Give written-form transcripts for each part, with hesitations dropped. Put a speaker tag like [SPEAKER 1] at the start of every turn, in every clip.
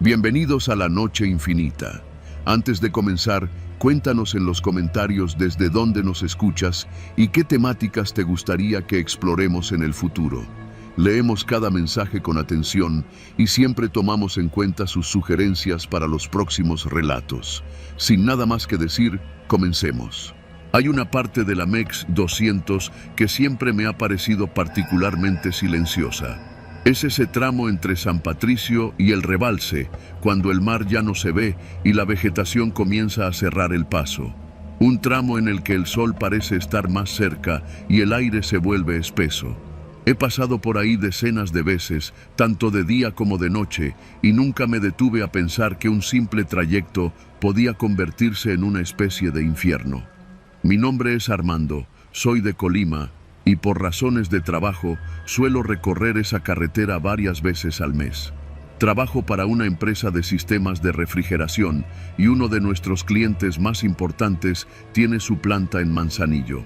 [SPEAKER 1] Bienvenidos a la Noche Infinita. Antes de comenzar, cuéntanos en los comentarios desde dónde nos escuchas y qué temáticas te gustaría que exploremos en el futuro. Leemos cada mensaje con atención y siempre tomamos en cuenta sus sugerencias para los próximos relatos. Sin nada más que decir, comencemos. Hay una parte de la MEX 200 que siempre me ha parecido particularmente silenciosa. Es ese tramo entre San Patricio y el Rebalse, cuando el mar ya no se ve y la vegetación comienza a cerrar el paso. Un tramo en el que el sol parece estar más cerca y el aire se vuelve espeso. He pasado por ahí decenas de veces, tanto de día como de noche, y nunca me detuve a pensar que un simple trayecto podía convertirse en una especie de infierno. Mi nombre es Armando, soy de Colima, y por razones de trabajo suelo recorrer esa carretera varias veces al mes. Trabajo para una empresa de sistemas de refrigeración y uno de nuestros clientes más importantes tiene su planta en Manzanillo.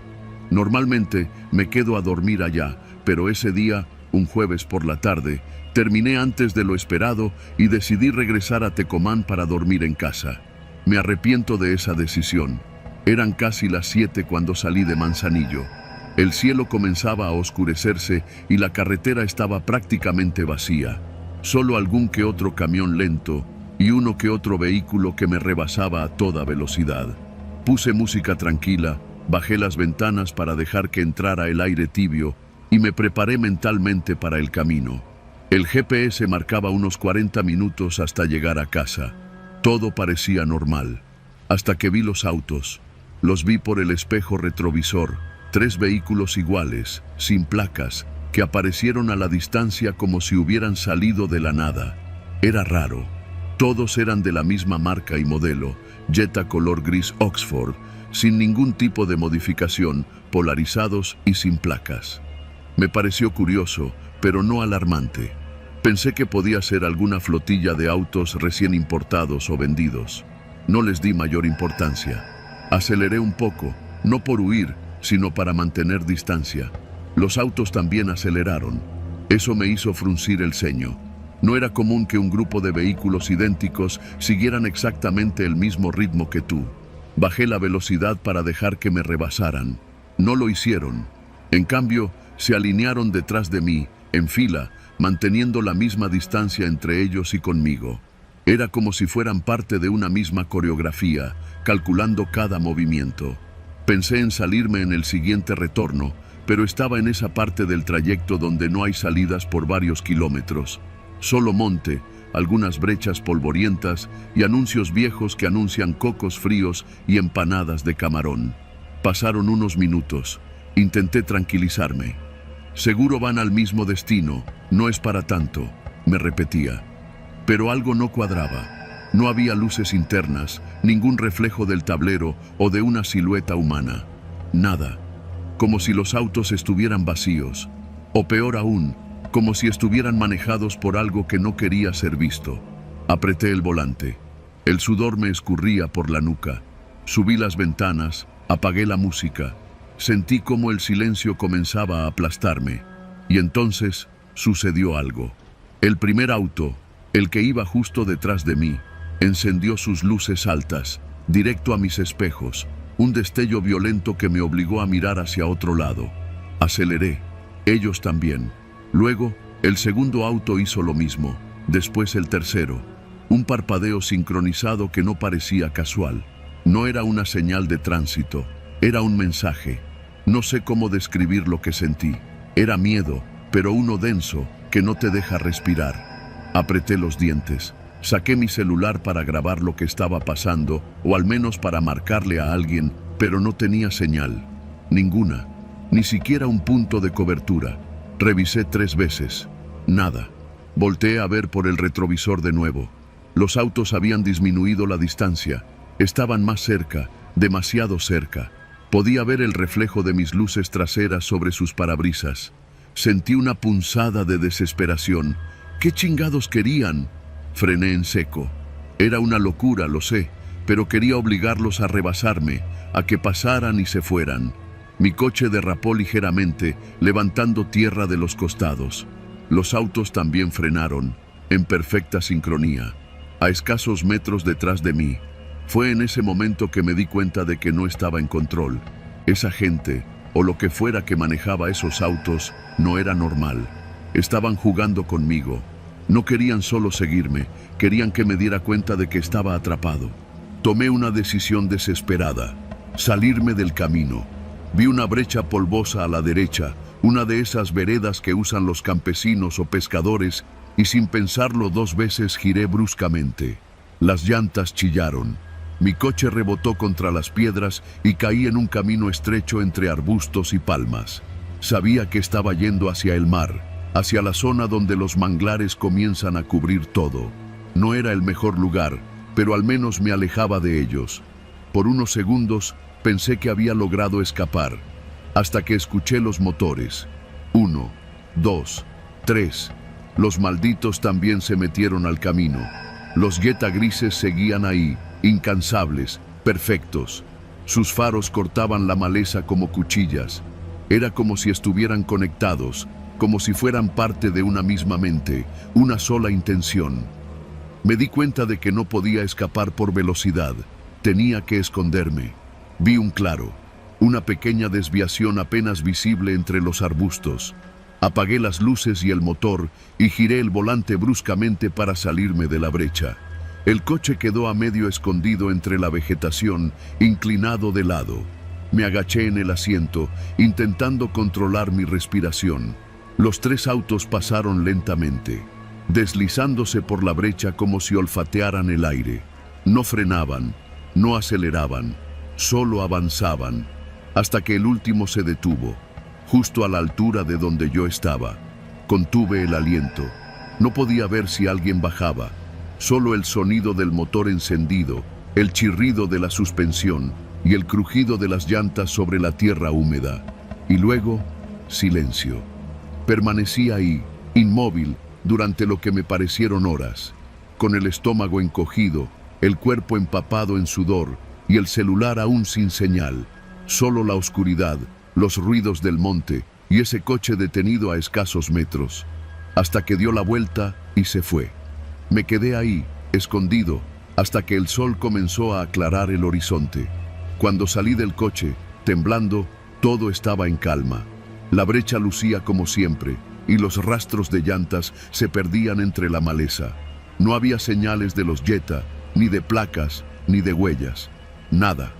[SPEAKER 1] Normalmente me quedo a dormir allá, pero ese día, un jueves por la tarde, terminé antes de lo esperado y decidí regresar a Tecomán para dormir en casa. Me arrepiento de esa decisión. Eran casi las 7 cuando salí de Manzanillo. El cielo comenzaba a oscurecerse y la carretera estaba prácticamente vacía. Solo algún que otro camión lento y uno que otro vehículo que me rebasaba a toda velocidad. Puse música tranquila, bajé las ventanas para dejar que entrara el aire tibio y me preparé mentalmente para el camino. El GPS marcaba unos 40 minutos hasta llegar a casa. Todo parecía normal, hasta que vi los autos. Los vi por el espejo retrovisor, 3 vehículos iguales, sin placas, que aparecieron a la distancia como si hubieran salido de la nada. Era raro. Todos eran de la misma marca y modelo, Jetta color gris Oxford, sin ningún tipo de modificación, polarizados y sin placas. Me pareció curioso, pero no alarmante. Pensé que podía ser alguna flotilla de autos recién importados o vendidos. No les di mayor importancia. Aceleré un poco, no por huir, sino para mantener distancia. Los autos también aceleraron. Eso me hizo fruncir el ceño. No era común que un grupo de vehículos idénticos siguieran exactamente el mismo ritmo que tú. Bajé la velocidad para dejar que me rebasaran. No lo hicieron. En cambio, se alinearon detrás de mí, en fila, manteniendo la misma distancia entre ellos y conmigo. Era como si fueran parte de una misma coreografía, calculando cada movimiento. Pensé en salirme en el siguiente retorno, pero estaba en esa parte del trayecto donde no hay salidas por varios kilómetros. Solo monte, algunas brechas polvorientas y anuncios viejos que anuncian cocos fríos y empanadas de camarón. Pasaron unos minutos. Intenté tranquilizarme. Seguro van al mismo destino, no es para tanto, me repetía. Pero algo no cuadraba. No había luces internas, ningún reflejo del tablero o de una silueta humana. Nada. Como si los autos estuvieran vacíos. O peor aún, como si estuvieran manejados por algo que no quería ser visto. Apreté el volante. El sudor me escurría por la nuca. Subí las ventanas, apagué la música. Sentí como el silencio comenzaba a aplastarme. Y entonces sucedió algo. El primer auto, el que iba justo detrás de mí, encendió sus luces altas, directo a mis espejos, un destello violento que me obligó a mirar hacia otro lado. Aceleré, ellos también. Luego, el segundo auto hizo lo mismo, después el tercero. Un parpadeo sincronizado que no parecía casual. No era una señal de tránsito, era un mensaje. No sé cómo describir lo que sentí. Era miedo, pero uno denso que no te deja respirar. Apreté los dientes. Saqué mi celular para grabar lo que estaba pasando, o al menos para marcarle a alguien, pero no tenía señal. Ninguna. Ni siquiera un punto de cobertura. Revisé 3 veces. Nada. Volteé a ver por el retrovisor de nuevo. Los autos habían disminuido la distancia. Estaban más cerca, demasiado cerca. Podía ver el reflejo de mis luces traseras sobre sus parabrisas. Sentí una punzada de desesperación. ¿Qué chingados querían? Frené en seco. Era una locura, lo sé, pero quería obligarlos a rebasarme, a que pasaran y se fueran. Mi coche derrapó ligeramente, levantando tierra de los costados. Los autos también frenaron, en perfecta sincronía. a escasos metros detrás de mí. Fue en ese momento que me di cuenta de que no estaba en control. Esa gente, o lo que fuera que manejaba esos autos, no era normal. Estaban jugando conmigo. No querían solo seguirme, querían que me diera cuenta de que estaba atrapado. Tomé una decisión desesperada: salirme del camino. Vi una brecha polvosa a la derecha, una de esas veredas que usan los campesinos o pescadores, y sin pensarlo 2 veces giré bruscamente. Las llantas chillaron. Mi coche rebotó contra las piedras y caí en un camino estrecho entre arbustos y palmas. Sabía que estaba yendo hacia el mar, hacia la zona donde los manglares comienzan a cubrir todo. No era el mejor lugar, pero al menos me alejaba de ellos. Por unos segundos pensé que había logrado escapar, hasta que escuché los motores. 1, 2, 3. Los malditos también se metieron al camino. Los Jetta grises seguían ahí, incansables, perfectos. Sus faros cortaban la maleza como cuchillas. Era como si estuvieran conectados, como si fueran parte de una misma mente, una sola intención. Me di cuenta de que no podía escapar por velocidad. Tenía que esconderme. Vi un claro, una pequeña desviación apenas visible entre los arbustos. Apagué las luces y el motor y giré el volante bruscamente para salirme de la brecha. El coche quedó a medio escondido entre la vegetación, inclinado de lado. Me agaché en el asiento, intentando controlar mi respiración. Los 3 autos pasaron lentamente, deslizándose por la brecha como si olfatearan el aire. No frenaban, no aceleraban, solo avanzaban, hasta que el último se detuvo, justo a la altura de donde yo estaba. Contuve el aliento. No podía ver si alguien bajaba. Solo el sonido del motor encendido, el chirrido de la suspensión y el crujido de las llantas sobre la tierra húmeda. Y luego, silencio. Permanecí ahí, inmóvil, durante lo que me parecieron horas, con el estómago encogido, el cuerpo empapado en sudor y el celular aún sin señal. Solo la oscuridad, los ruidos del monte y ese coche detenido a escasos metros, hasta que dio la vuelta y se fue. Me quedé ahí, escondido, hasta que el sol comenzó a aclarar el horizonte. Cuando salí del coche, temblando, todo estaba en calma. La brecha lucía como siempre, y los rastros de llantas se perdían entre la maleza. No había señales de los Jetta, ni de placas, ni de huellas. Nada.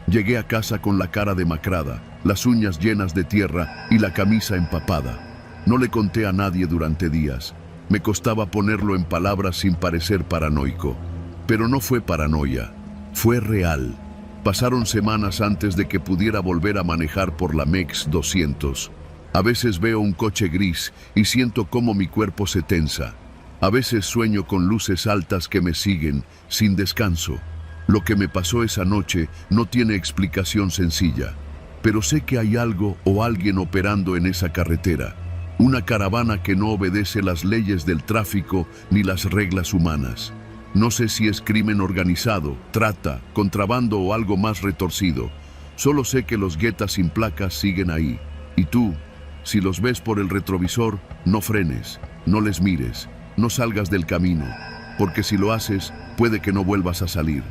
[SPEAKER 1] Llegué a casa con la cara demacrada, las uñas llenas de tierra y la camisa empapada. No le conté a nadie durante días. Me costaba ponerlo en palabras sin parecer paranoico. Pero no fue paranoia, fue real. Pasaron semanas antes de que pudiera volver a manejar por la MEX 200. A veces veo un coche gris y siento cómo mi cuerpo se tensa. A veces sueño con luces altas que me siguen, sin descanso. Lo que me pasó esa noche no tiene explicación sencilla, pero sé que hay algo o alguien operando en esa carretera. Una caravana que no obedece las leyes del tráfico ni las reglas humanas. No sé si es crimen organizado, trata, contrabando o algo más retorcido. Solo sé que los Jetta sin placas siguen ahí. Y tú, si los ves por el retrovisor, no frenes, no les mires, no salgas del camino, porque si lo haces, puede que no vuelvas a salir.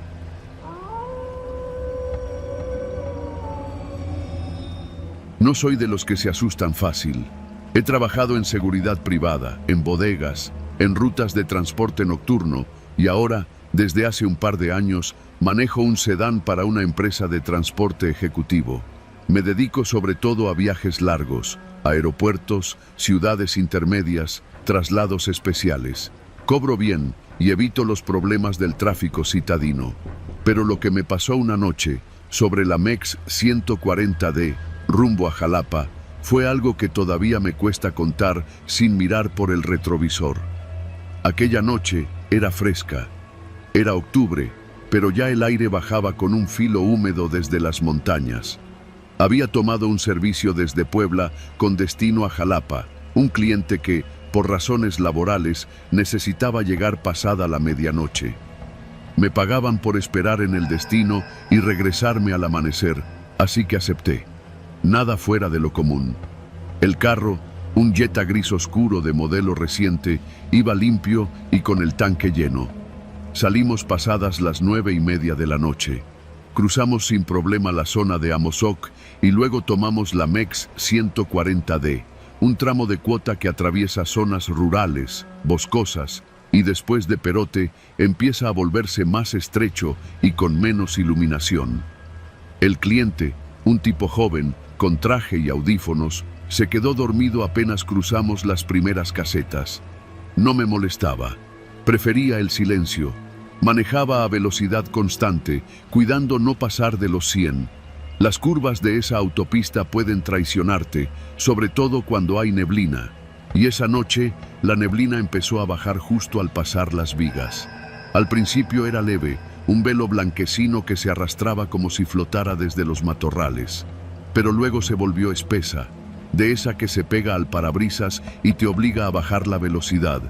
[SPEAKER 1] No soy de los que se asustan fácil. He trabajado en seguridad privada, en bodegas, en rutas de transporte nocturno y ahora, desde hace un par de años, manejo un sedán para una empresa de transporte ejecutivo. Me dedico sobre todo a viajes largos, aeropuertos, ciudades intermedias, traslados especiales. Cobro bien y evito los problemas del tráfico citadino. Pero lo que me pasó una noche sobre la MEX 140D, rumbo a Jalapa, fue algo que todavía me cuesta contar sin mirar por el retrovisor. Aquella noche era fresca. Era octubre, pero ya el aire bajaba con un filo húmedo desde las montañas. Había tomado un servicio desde Puebla con destino a Jalapa, un cliente que, por razones laborales, necesitaba llegar pasada la medianoche. Me pagaban por esperar en el destino y regresarme al amanecer, así que acepté. Nada fuera de lo común. El carro, un Jetta gris oscuro de modelo reciente, iba limpio y con el tanque lleno. Salimos pasadas las 9:30 de la noche. Cruzamos sin problema la zona de Amozoc y luego tomamos la MEX 140D, un tramo de cuota que atraviesa zonas rurales, boscosas, y después de Perote empieza a volverse más estrecho y con menos iluminación. El cliente, un tipo joven, con traje y audífonos, se quedó dormido apenas cruzamos las primeras casetas. No me molestaba. Prefería el silencio. Manejaba a velocidad constante, cuidando no pasar de los 100. Las curvas de esa autopista pueden traicionarte, sobre todo cuando hay neblina. Y esa noche, la neblina empezó a bajar justo al pasar las vigas. Al principio era leve, un velo blanquecino que se arrastraba como si flotara desde los matorrales. Pero luego se volvió espesa, de esa que se pega al parabrisas y te obliga a bajar la velocidad.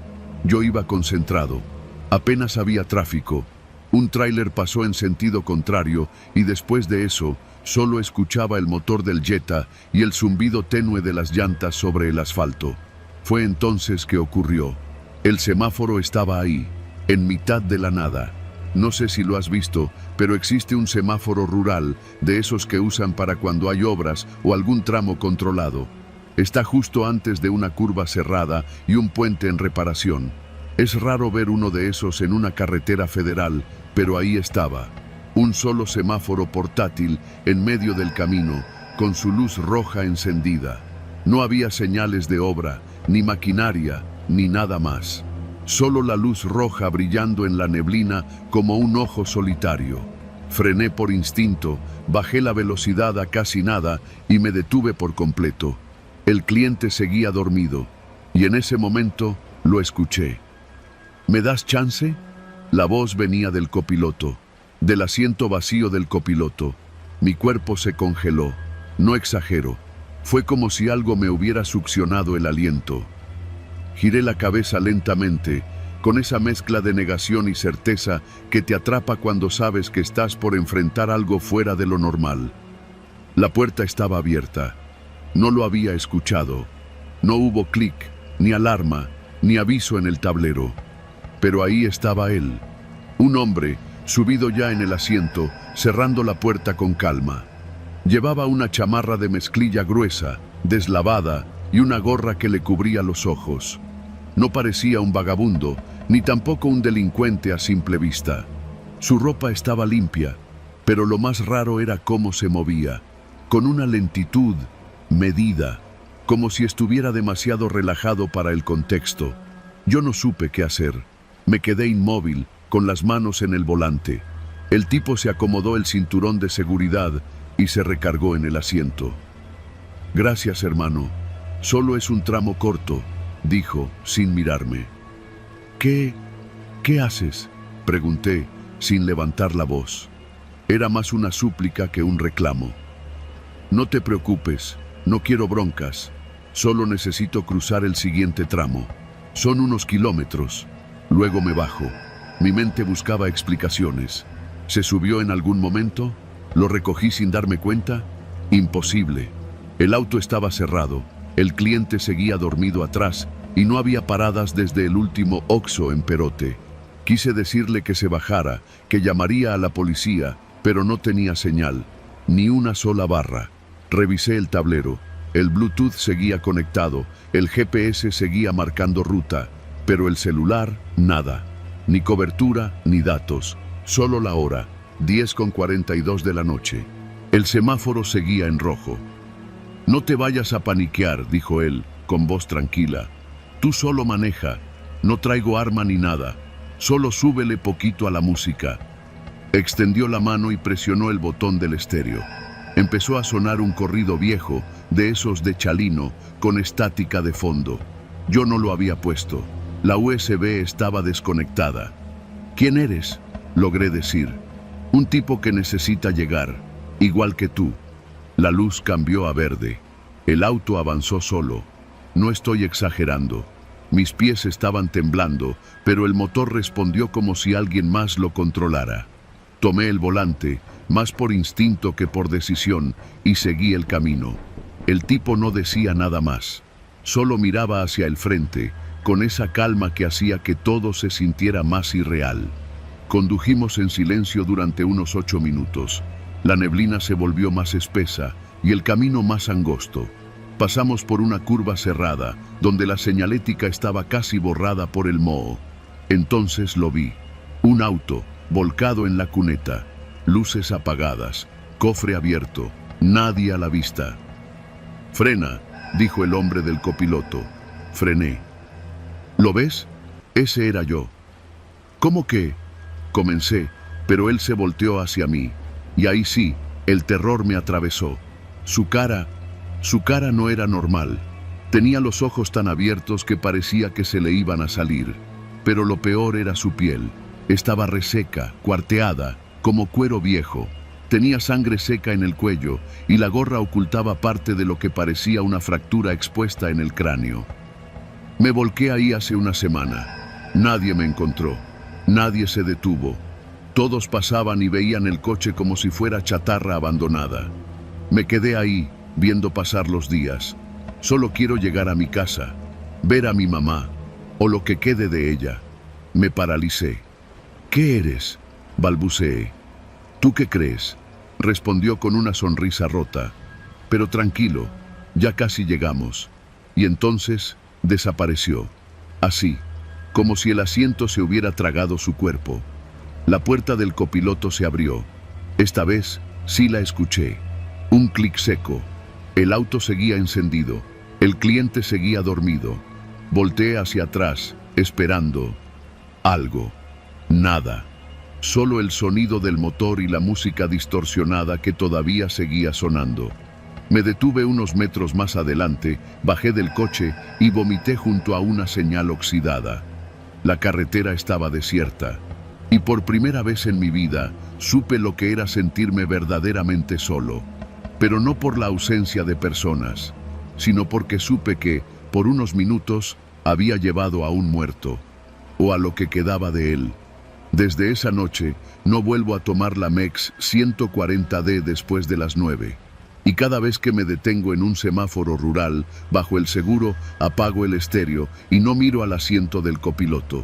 [SPEAKER 1] Yo iba concentrado. Apenas había tráfico. Un tráiler pasó en sentido contrario y después de eso, solo escuchaba el motor del Jetta y el zumbido tenue de las llantas sobre el asfalto. Fue entonces que ocurrió. El semáforo estaba ahí, en mitad de la nada. No sé si lo has visto, pero existe un semáforo rural, de esos que usan para cuando hay obras o algún tramo controlado. Está justo antes de una curva cerrada y un puente en reparación. Es raro ver uno de esos en una carretera federal, pero ahí estaba. Un solo semáforo portátil en medio del camino, con su luz roja encendida. No había señales de obra, ni maquinaria, ni nada más. Solo la luz roja brillando en la neblina como un ojo solitario. Frené por instinto, bajé la velocidad a casi nada y me detuve por completo. El cliente seguía dormido, y en ese momento lo escuché. ¿Me das chance? La voz venía del copiloto, del asiento vacío del copiloto. Mi cuerpo se congeló, no exagero. Fue como si algo me hubiera succionado el aliento. Giré la cabeza lentamente, con esa mezcla de negación y certeza que te atrapa cuando sabes que estás por enfrentar algo fuera de lo normal. La puerta estaba abierta. No lo había escuchado. No hubo clic, ni alarma, ni aviso en el tablero. Pero ahí estaba él, un hombre, subido ya en el asiento, cerrando la puerta con calma. Llevaba una chamarra de mezclilla gruesa, deslavada, y una gorra que le cubría los ojos. No parecía un vagabundo, ni tampoco un delincuente a simple vista. Su ropa estaba limpia, pero lo más raro era cómo se movía, con una lentitud medida, como si estuviera demasiado relajado para el contexto. Yo no supe qué hacer. Me quedé inmóvil, con las manos en el volante. El tipo se acomodó el cinturón de seguridad y se recargó en el asiento. Gracias, hermano. Solo es un tramo corto, dijo, sin mirarme. ¿Qué haces?, pregunté, sin levantar la voz. Era más una súplica que un reclamo. No te preocupes, no quiero broncas. Solo necesito cruzar el siguiente tramo. Son unos kilómetros. Luego me bajo. Mi mente buscaba explicaciones. ¿Se subió en algún momento? ¿Lo recogí sin darme cuenta? Imposible. El auto estaba cerrado. El cliente seguía dormido atrás y no había paradas desde el último Oxxo en Perote. Quise decirle que se bajara, que llamaría a la policía, pero no tenía señal, ni una sola barra. Revisé el tablero. El Bluetooth seguía conectado, el GPS seguía marcando ruta, pero el celular, nada. Ni cobertura, ni datos. Solo la hora, 10:42 de la noche. El semáforo seguía en rojo. No te vayas a paniquear, dijo él, con voz tranquila. Tú solo maneja. No traigo arma ni nada. Solo súbele poquito a la música. Extendió la mano y presionó el botón del estéreo. Empezó a sonar un corrido viejo, de esos de Chalino, con estática de fondo. Yo no lo había puesto. La USB estaba desconectada. ¿Quién eres?, logré decir. Un tipo que necesita llegar, igual que tú. La luz cambió a verde. El auto avanzó solo. No estoy exagerando. Mis pies estaban temblando, pero el motor respondió como si alguien más lo controlara. Tomé el volante, más por instinto que por decisión, y seguí el camino. El tipo no decía nada más. Solo miraba hacia el frente, con esa calma que hacía que todo se sintiera más irreal. Condujimos en silencio durante unos 8 minutos. La neblina se volvió más espesa y el camino más angosto. Pasamos por una curva cerrada, donde la señalética estaba casi borrada por el moho. Entonces lo vi. Un auto, volcado en la cuneta. Luces apagadas, cofre abierto, nadie a la vista. «Frena», dijo el hombre del copiloto. Frené. «¿Lo ves? Ese era yo». «¿Cómo que?» Comencé, pero él se volteó hacia mí. Y ahí sí, el terror me atravesó. Su cara no era normal. Tenía los ojos tan abiertos que parecía que se le iban a salir. Pero lo peor era su piel. Estaba reseca, cuarteada, como cuero viejo. Tenía sangre seca en el cuello y la gorra ocultaba parte de lo que parecía una fractura expuesta en el cráneo. Me volqué ahí hace una semana. Nadie me encontró. Nadie se detuvo. Todos pasaban y veían el coche como si fuera chatarra abandonada. Me quedé ahí, viendo pasar los días. Solo quiero llegar a mi casa, ver a mi mamá, o lo que quede de ella. Me paralicé. «¿Qué eres?», balbuceé. «¿Tú qué crees?», respondió con una sonrisa rota. «Pero tranquilo, ya casi llegamos». Y entonces desapareció. Así, como si el asiento se hubiera tragado su cuerpo. La puerta del copiloto se abrió. Esta vez sí la escuché. Un clic seco. El auto seguía encendido. El cliente seguía dormido. Volteé hacia atrás, esperando algo. Nada. Solo el sonido del motor y la música distorsionada que todavía seguía sonando. Me detuve unos metros más adelante, bajé del coche y vomité junto a una señal oxidada. La carretera estaba desierta. Y por primera vez en mi vida, supe lo que era sentirme verdaderamente solo. Pero no por la ausencia de personas, sino porque supe que, por unos minutos, había llevado a un muerto, o a lo que quedaba de él. Desde esa noche, no vuelvo a tomar la MEX 140D después de las 9. Y cada vez que me detengo en un semáforo rural, bajo el seguro, apago el estéreo y no miro al asiento del copiloto.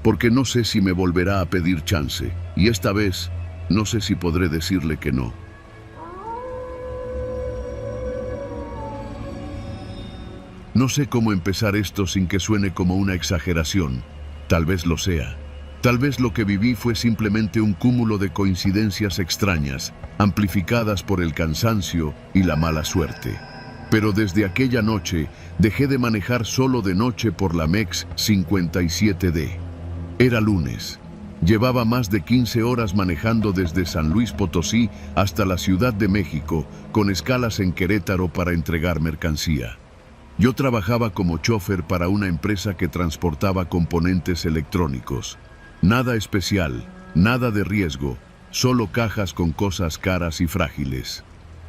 [SPEAKER 1] Porque no sé si me volverá a pedir chance, y esta vez no sé si podré decirle que no. No sé cómo empezar esto sin que suene como una exageración. Tal vez lo sea. Tal vez lo que viví fue simplemente un cúmulo de coincidencias extrañas, amplificadas por el cansancio y la mala suerte. Pero desde aquella noche dejé de manejar solo de noche por la MEX 57D. Era lunes. Llevaba más de 15 horas manejando desde San Luis Potosí hasta la Ciudad de México, con escalas en Querétaro para entregar mercancía. Yo trabajaba como chofer para una empresa que transportaba componentes electrónicos. Nada especial, nada de riesgo, solo cajas con cosas caras y frágiles.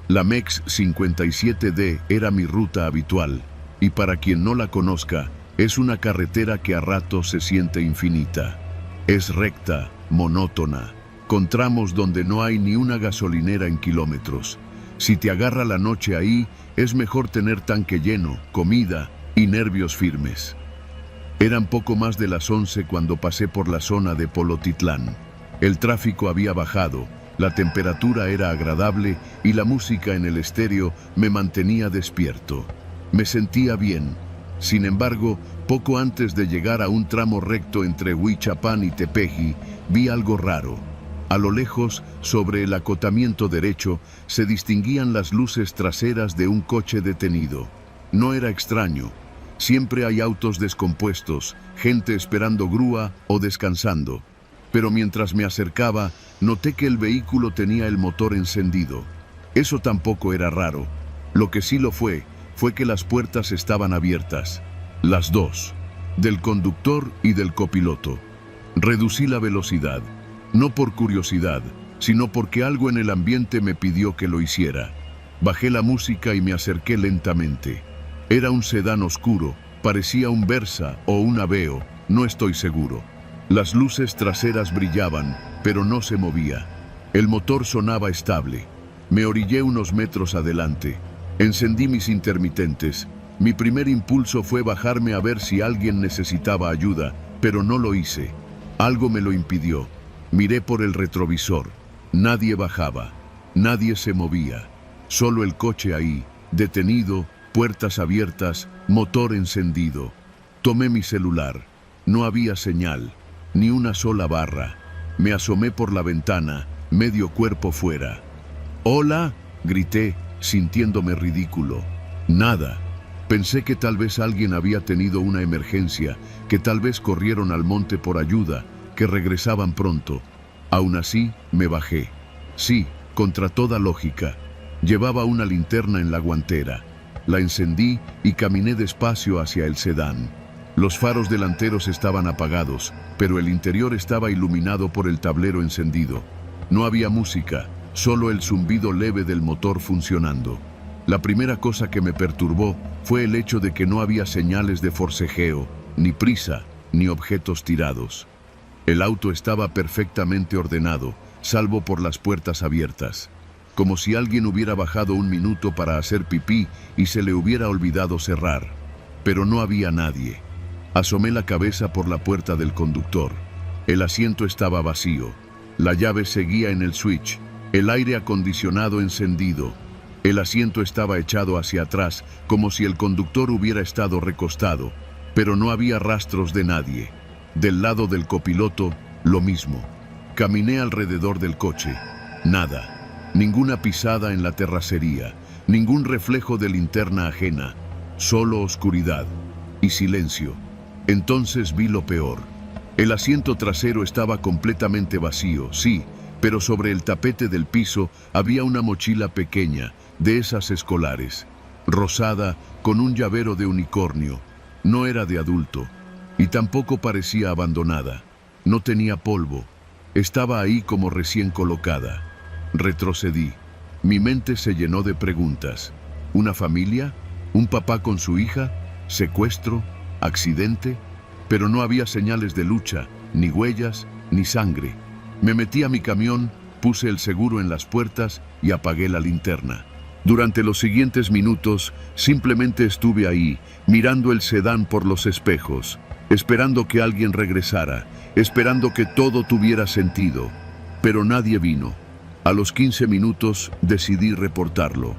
[SPEAKER 1] La MEX 57D era mi ruta habitual, y para quien no la conozca, es una carretera que a ratos se siente infinita. Es recta, monótona, con tramos donde no hay ni una gasolinera en kilómetros. Si te agarra la noche ahí, es mejor tener tanque lleno, comida y nervios firmes. Eran poco más de las 11 cuando pasé por la zona de Polotitlán. El tráfico había bajado, la temperatura era agradable y la música en el estéreo me mantenía despierto. Me sentía bien. Sin embargo, poco antes de llegar a un tramo recto entre Huichapán y Tepeji, vi algo raro. A lo lejos, sobre el acotamiento derecho, se distinguían las luces traseras de un coche detenido. No era extraño. Siempre hay autos descompuestos, gente esperando grúa o descansando. Pero mientras me acercaba, noté que el vehículo tenía el motor encendido. Eso tampoco era raro. Lo que sí lo fue que las puertas estaban abiertas. Las dos. Del conductor y del copiloto. Reducí la velocidad. No por curiosidad, sino porque algo en el ambiente me pidió que lo hiciera. Bajé la música y me acerqué lentamente. Era un sedán oscuro, parecía un Versa o un Aveo, no estoy seguro. Las luces traseras brillaban, pero no se movía. El motor sonaba estable. Me orillé unos metros adelante. Encendí mis intermitentes. Mi primer impulso fue bajarme a ver si alguien necesitaba ayuda, pero no lo hice. Algo me lo impidió. Miré por el retrovisor. Nadie bajaba. Nadie se movía. Solo el coche ahí, detenido, puertas abiertas, motor encendido. Tomé mi celular. No había señal, ni una sola barra. Me asomé por la ventana, medio cuerpo fuera. ¡Hola!, grité, sintiéndome ridículo. Nada. Pensé que tal vez alguien había tenido una emergencia, que tal vez corrieron al monte por ayuda, que regresaban pronto. Aún así, me bajé. Sí, contra toda lógica. Llevaba una linterna en la guantera. La encendí y caminé despacio hacia el sedán. Los faros delanteros estaban apagados, pero el interior estaba iluminado por el tablero encendido. No había música, solo el zumbido leve del motor funcionando. La primera cosa que me perturbó fue el hecho de que no había señales de forcejeo, ni prisa, ni objetos tirados. El auto estaba perfectamente ordenado, salvo por las puertas abiertas, como si alguien hubiera bajado un minuto para hacer pipí y se le hubiera olvidado cerrar. Pero no había nadie. Asomé la cabeza por la puerta del conductor. El asiento estaba vacío. La llave seguía en el switch, el aire acondicionado encendido. El asiento estaba echado hacia atrás, como si el conductor hubiera estado recostado, pero no había rastros de nadie. Del lado del copiloto, lo mismo. Caminé alrededor del coche. Nada. Ninguna pisada en la terracería, ningún reflejo de linterna ajena, solo oscuridad y silencio. Entonces vi lo peor. El asiento trasero estaba completamente vacío, sí, pero sobre el tapete del piso había una mochila pequeña, de esas escolares, rosada, con un llavero de unicornio. No era de adulto, y tampoco parecía abandonada. No tenía polvo. Estaba ahí como recién colocada. Retrocedí. Mi mente se llenó de preguntas. ¿Una familia? ¿Un papá con su hija? ¿Secuestro? ¿Accidente? Pero no había señales de lucha, ni huellas, ni sangre. Me metí a mi camión, puse el seguro en las puertas y apagué la linterna. Durante los siguientes minutos, simplemente estuve ahí, mirando el sedán por los espejos, esperando que alguien regresara, esperando que todo tuviera sentido. Pero nadie vino. A los 15 minutos decidí reportarlo.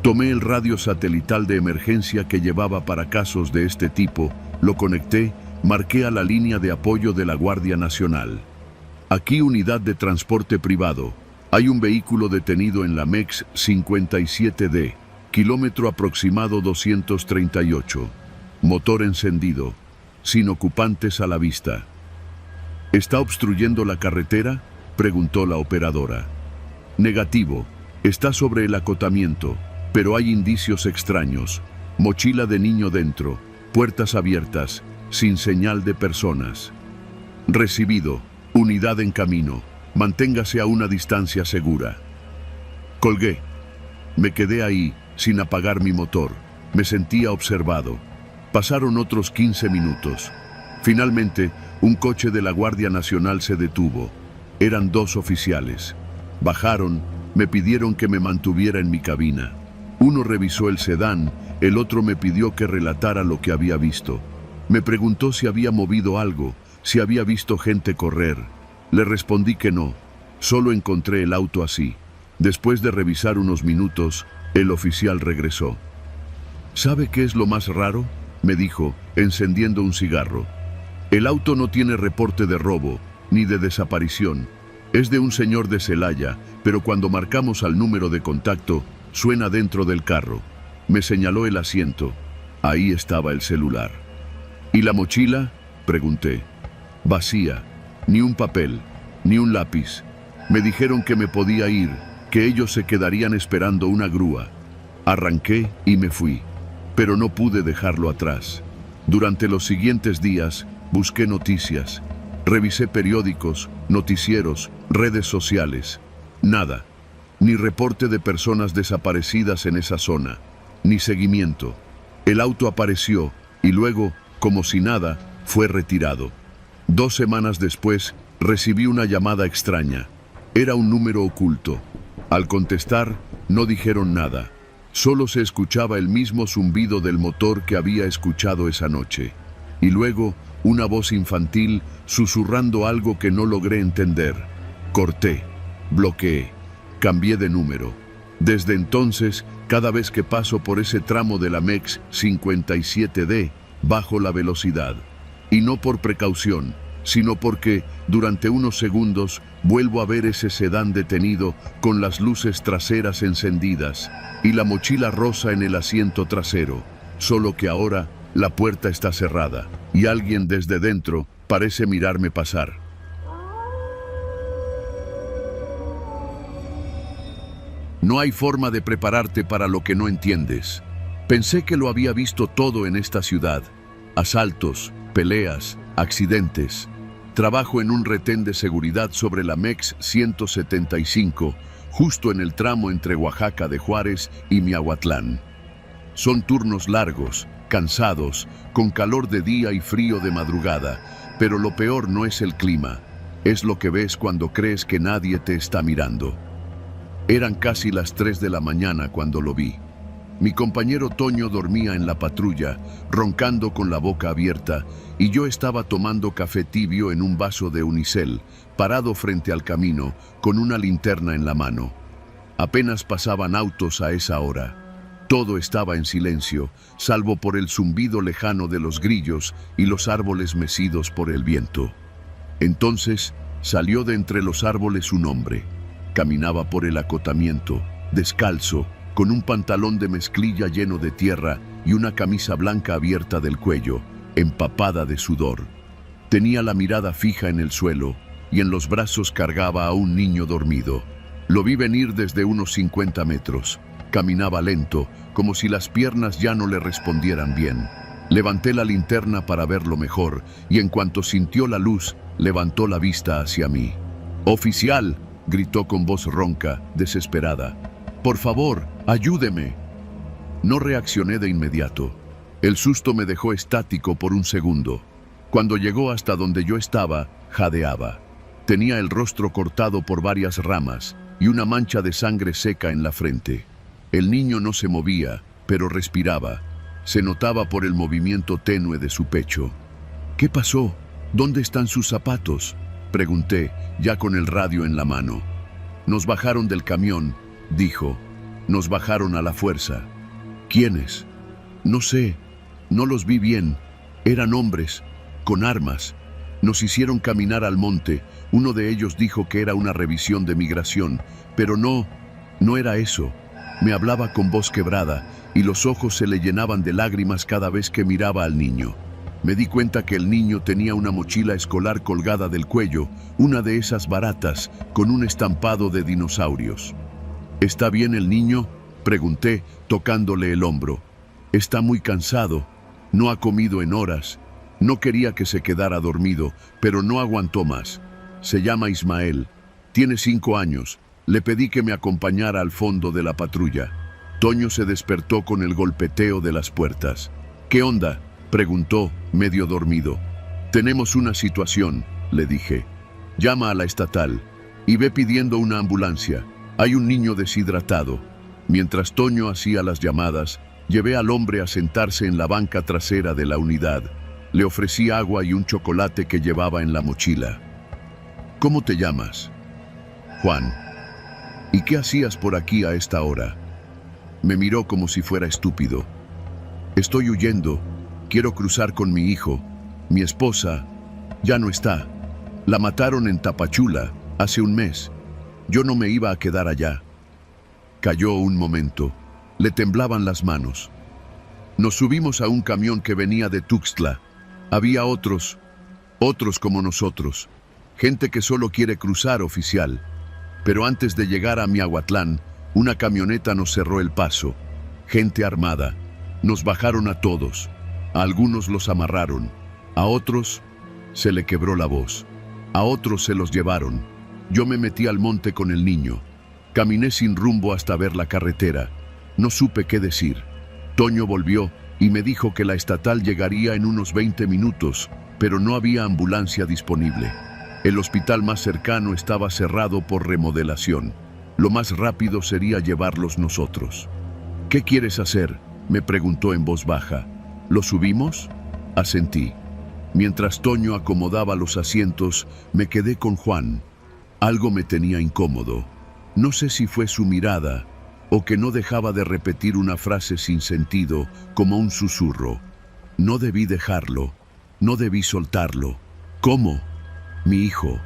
[SPEAKER 1] Tomé el radio satelital de emergencia que llevaba para casos de este tipo, lo conecté, marqué a la línea de apoyo de la Guardia Nacional. Aquí unidad de transporte privado. Hay un vehículo detenido en la MEX 57D, kilómetro aproximado 238. Motor encendido, sin ocupantes a la vista. ¿Está obstruyendo la carretera?, preguntó la operadora. Negativo, está sobre el acotamiento, pero hay indicios extraños. Mochila de niño dentro, puertas abiertas, sin señal de personas. Recibido, unidad en camino. Manténgase a una distancia segura. Colgué. Me quedé ahí, sin apagar mi motor. Me sentía observado. Pasaron otros 15 minutos. Finalmente, un coche de la Guardia Nacional se detuvo. Eran 2 oficiales. Bajaron, me pidieron que me mantuviera en mi cabina. Uno revisó el sedán, el otro me pidió que relatara lo que había visto. Me preguntó si había movido algo, si había visto gente correr. Le respondí que no, solo encontré el auto así. Después de revisar unos minutos, el oficial regresó. ¿Sabe qué es lo más raro?, me dijo, encendiendo un cigarro. El auto no tiene reporte de robo, ni de desaparición. Es de un señor de Celaya, pero cuando marcamos al número de contacto, suena dentro del carro. Me señaló el asiento. Ahí estaba el celular. ¿Y la mochila?, pregunté. Vacía. Ni un papel, ni un lápiz. Me dijeron que me podía ir, que ellos se quedarían esperando una grúa. Arranqué y me fui, pero no pude dejarlo atrás. Durante los siguientes días, busqué noticias. Revisé periódicos, noticieros, redes sociales. Nada. Ni reporte de personas desaparecidas en esa zona, ni seguimiento. El auto apareció y luego, como si nada, fue retirado. 2 semanas después, recibí una llamada extraña. Era un número oculto. Al contestar, no dijeron nada. Solo se escuchaba el mismo zumbido del motor que había escuchado esa noche. Y luego, una voz infantil susurrando algo que no logré entender. Corté, bloqueé, cambié de número. Desde entonces, cada vez que paso por ese tramo de la MEX 57D, bajo la velocidad. Y no por precaución, sino porque, durante unos segundos, vuelvo a ver ese sedán detenido con las luces traseras encendidas y la mochila rosa en el asiento trasero, solo que ahora la puerta está cerrada y alguien desde dentro parece mirarme pasar. No hay forma de prepararte para lo que no entiendes. Pensé que lo había visto todo en esta ciudad. Asaltos, peleas, accidentes. Trabajo en un retén de seguridad sobre la MEX 175, justo en el tramo entre Oaxaca de Juárez y Miahuatlán. Son turnos largos, cansados, con calor de día y frío de madrugada, pero lo peor no es el clima, es lo que ves cuando crees que nadie te está mirando. Eran casi las 3 de la mañana cuando lo vi. Mi compañero Toño dormía en la patrulla, roncando con la boca abierta, y yo estaba tomando café tibio en un vaso de unicel, parado frente al camino, con una linterna en la mano. Apenas pasaban autos a esa hora. Todo estaba en silencio, salvo por el zumbido lejano de los grillos y los árboles mecidos por el viento. Entonces salió de entre los árboles un hombre. Caminaba por el acotamiento, descalzo, con un pantalón de mezclilla lleno de tierra y una camisa blanca abierta del cuello, empapada de sudor. Tenía la mirada fija en el suelo y en los brazos cargaba a un niño dormido. Lo vi venir desde unos 50 metros. Caminaba lento, como si las piernas ya no le respondieran bien. Levanté la linterna para verlo mejor y en cuanto sintió la luz, levantó la vista hacia mí. «¡Oficial!», gritó con voz ronca, desesperada. «¡Por favor, ayúdeme!». No reaccioné de inmediato. El susto me dejó estático por un segundo. Cuando llegó hasta donde yo estaba, jadeaba. Tenía el rostro cortado por varias ramas y una mancha de sangre seca en la frente. El niño no se movía, pero respiraba. Se notaba por el movimiento tenue de su pecho. «¿Qué pasó? ¿Dónde están sus zapatos?», pregunté, ya con el radio en la mano. «Nos bajaron del camión», dijo. «Nos bajaron a la fuerza». «¿Quiénes?». «No sé, no los vi bien. Eran hombres, con armas. Nos hicieron caminar al monte. Uno de ellos dijo que era una revisión de migración, pero no era eso». Me hablaba con voz quebrada y los ojos se le llenaban de lágrimas cada vez que miraba al niño. Me di cuenta que el niño tenía una mochila escolar colgada del cuello, una de esas baratas, con un estampado de dinosaurios. «¿Está bien el niño?», pregunté, tocándole el hombro. «Está muy cansado. No ha comido en horas. No quería que se quedara dormido, pero no aguantó más. Se llama Ismael. Tiene 5 años. Le pedí que me acompañara al fondo de la patrulla». Toño se despertó con el golpeteo de las puertas. «¿Qué onda?», preguntó, medio dormido. «Tenemos una situación», le dije. «Llama a la estatal y ve pidiendo una ambulancia. Hay un niño deshidratado». Mientras Toño hacía las llamadas, llevé al hombre a sentarse en la banca trasera de la unidad. Le ofrecí agua y un chocolate que llevaba en la mochila. «¿Cómo te llamas?». «Juan». «¿Y qué hacías por aquí a esta hora?». Me miró como si fuera estúpido. «Estoy huyendo. Quiero cruzar con mi hijo. Mi esposa ya no está. La mataron en Tapachula hace un mes. Yo no me iba a quedar allá». Calló un momento. Le temblaban las manos. Nos subimos a un camión que venía de Tuxtla. Había otros como nosotros. Gente que solo quiere cruzar, oficial. Pero antes de llegar a Miahuatlán, una camioneta nos cerró el paso. Gente armada. Nos bajaron a todos. A algunos los amarraron. A otros se le quebró la voz. A otros se los llevaron. Yo me metí al monte con el niño. Caminé sin rumbo hasta ver la carretera. No supe qué decir. Toño volvió y me dijo que la estatal llegaría en unos 20 minutos, pero no había ambulancia disponible. El hospital más cercano estaba cerrado por remodelación. Lo más rápido sería llevarlos nosotros. «¿Qué quieres hacer?», me preguntó en voz baja. «¿Lo subimos?». Asentí. Mientras Toño acomodaba los asientos, me quedé con Juan. Algo me tenía incómodo. No sé si fue su mirada o que no dejaba de repetir una frase sin sentido, como un susurro. No debí dejarlo, no debí soltarlo. ¿Cómo? Mi hijo.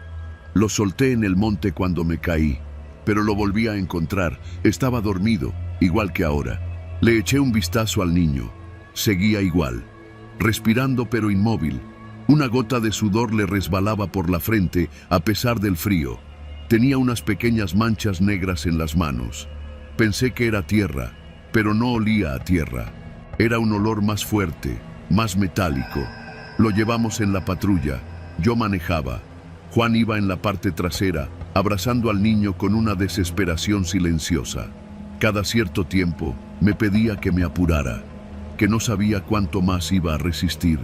[SPEAKER 1] Lo solté en el monte cuando me caí, pero lo volví a encontrar. Estaba dormido, igual que ahora. Le eché un vistazo al niño. Seguía igual, respirando pero inmóvil. Una gota de sudor le resbalaba por la frente a pesar del frío. Tenía unas pequeñas manchas negras en las manos. Pensé que era tierra, pero no olía a tierra. Era un olor más fuerte, más metálico. Lo llevamos en la patrulla. Yo manejaba. Juan iba en la parte trasera, abrazando al niño con una desesperación silenciosa. Cada cierto tiempo me pedía que me apurara, que no sabía cuánto más iba a resistir,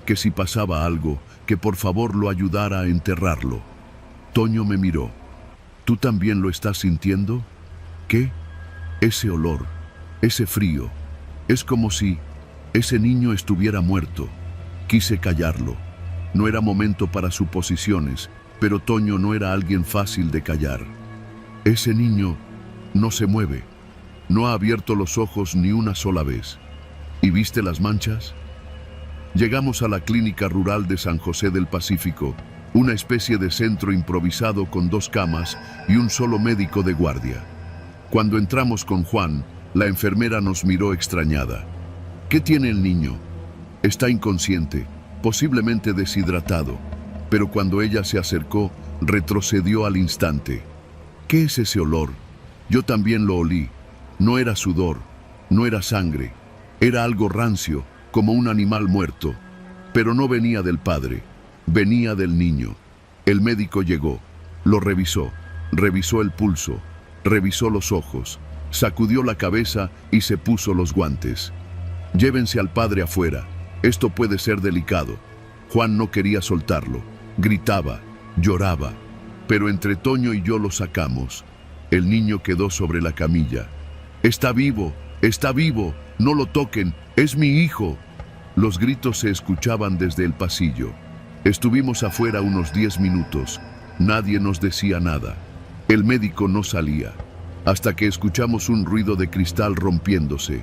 [SPEAKER 1] que si pasaba algo, que por favor lo ayudara a enterrarlo. Toño me miró. ¿Tú también lo estás sintiendo? ¿Qué? Ese olor, ese frío. Es como si ese niño estuviera muerto. Quise callarlo. No era momento para suposiciones, pero Toño no era alguien fácil de callar. Ese niño no se mueve. No ha abierto los ojos ni una sola vez. ¿Y viste las manchas? Llegamos a la clínica rural de San José del Pacífico, una especie de centro improvisado con 2 camas y un solo médico de guardia. Cuando entramos con Juan, la enfermera nos miró extrañada. ¿Qué tiene el niño? Está inconsciente, posiblemente deshidratado, pero cuando ella se acercó, retrocedió al instante. ¿Qué es ese olor? Yo también lo olí. No era sudor, no era sangre, era algo rancio, como un animal muerto, pero no venía del padre, venía del niño. El médico llegó, lo revisó, revisó el pulso, revisó los ojos, sacudió la cabeza y se puso los guantes. Llévense al padre afuera, esto puede ser delicado. Juan no quería soltarlo, gritaba, lloraba, pero entre Toño y yo lo sacamos. El niño quedó sobre la camilla. Está vivo, no lo toquen, es mi hijo. Los gritos se escuchaban desde el pasillo. Estuvimos afuera unos 10 minutos, nadie nos decía nada. El médico no salía, hasta que escuchamos un ruido de cristal rompiéndose.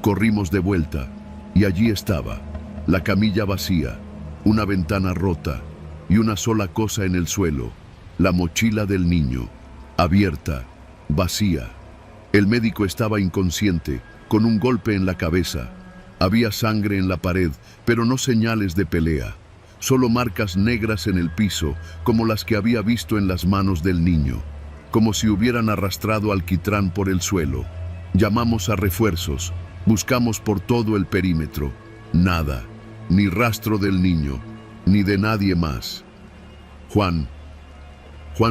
[SPEAKER 1] Corrimos de vuelta, y allí estaba, la camilla vacía, una ventana rota, y una sola cosa en el suelo, la mochila del niño, abierta, vacía. El médico estaba inconsciente, con un golpe en la cabeza. Había sangre en la pared, pero no señales de pelea. Solo marcas negras en el piso, como las que había visto en las manos del niño, como si hubieran arrastrado alquitrán por el suelo. Llamamos a refuerzos, buscamos por todo el perímetro. Nada, ni rastro del niño, ni de nadie más. Juan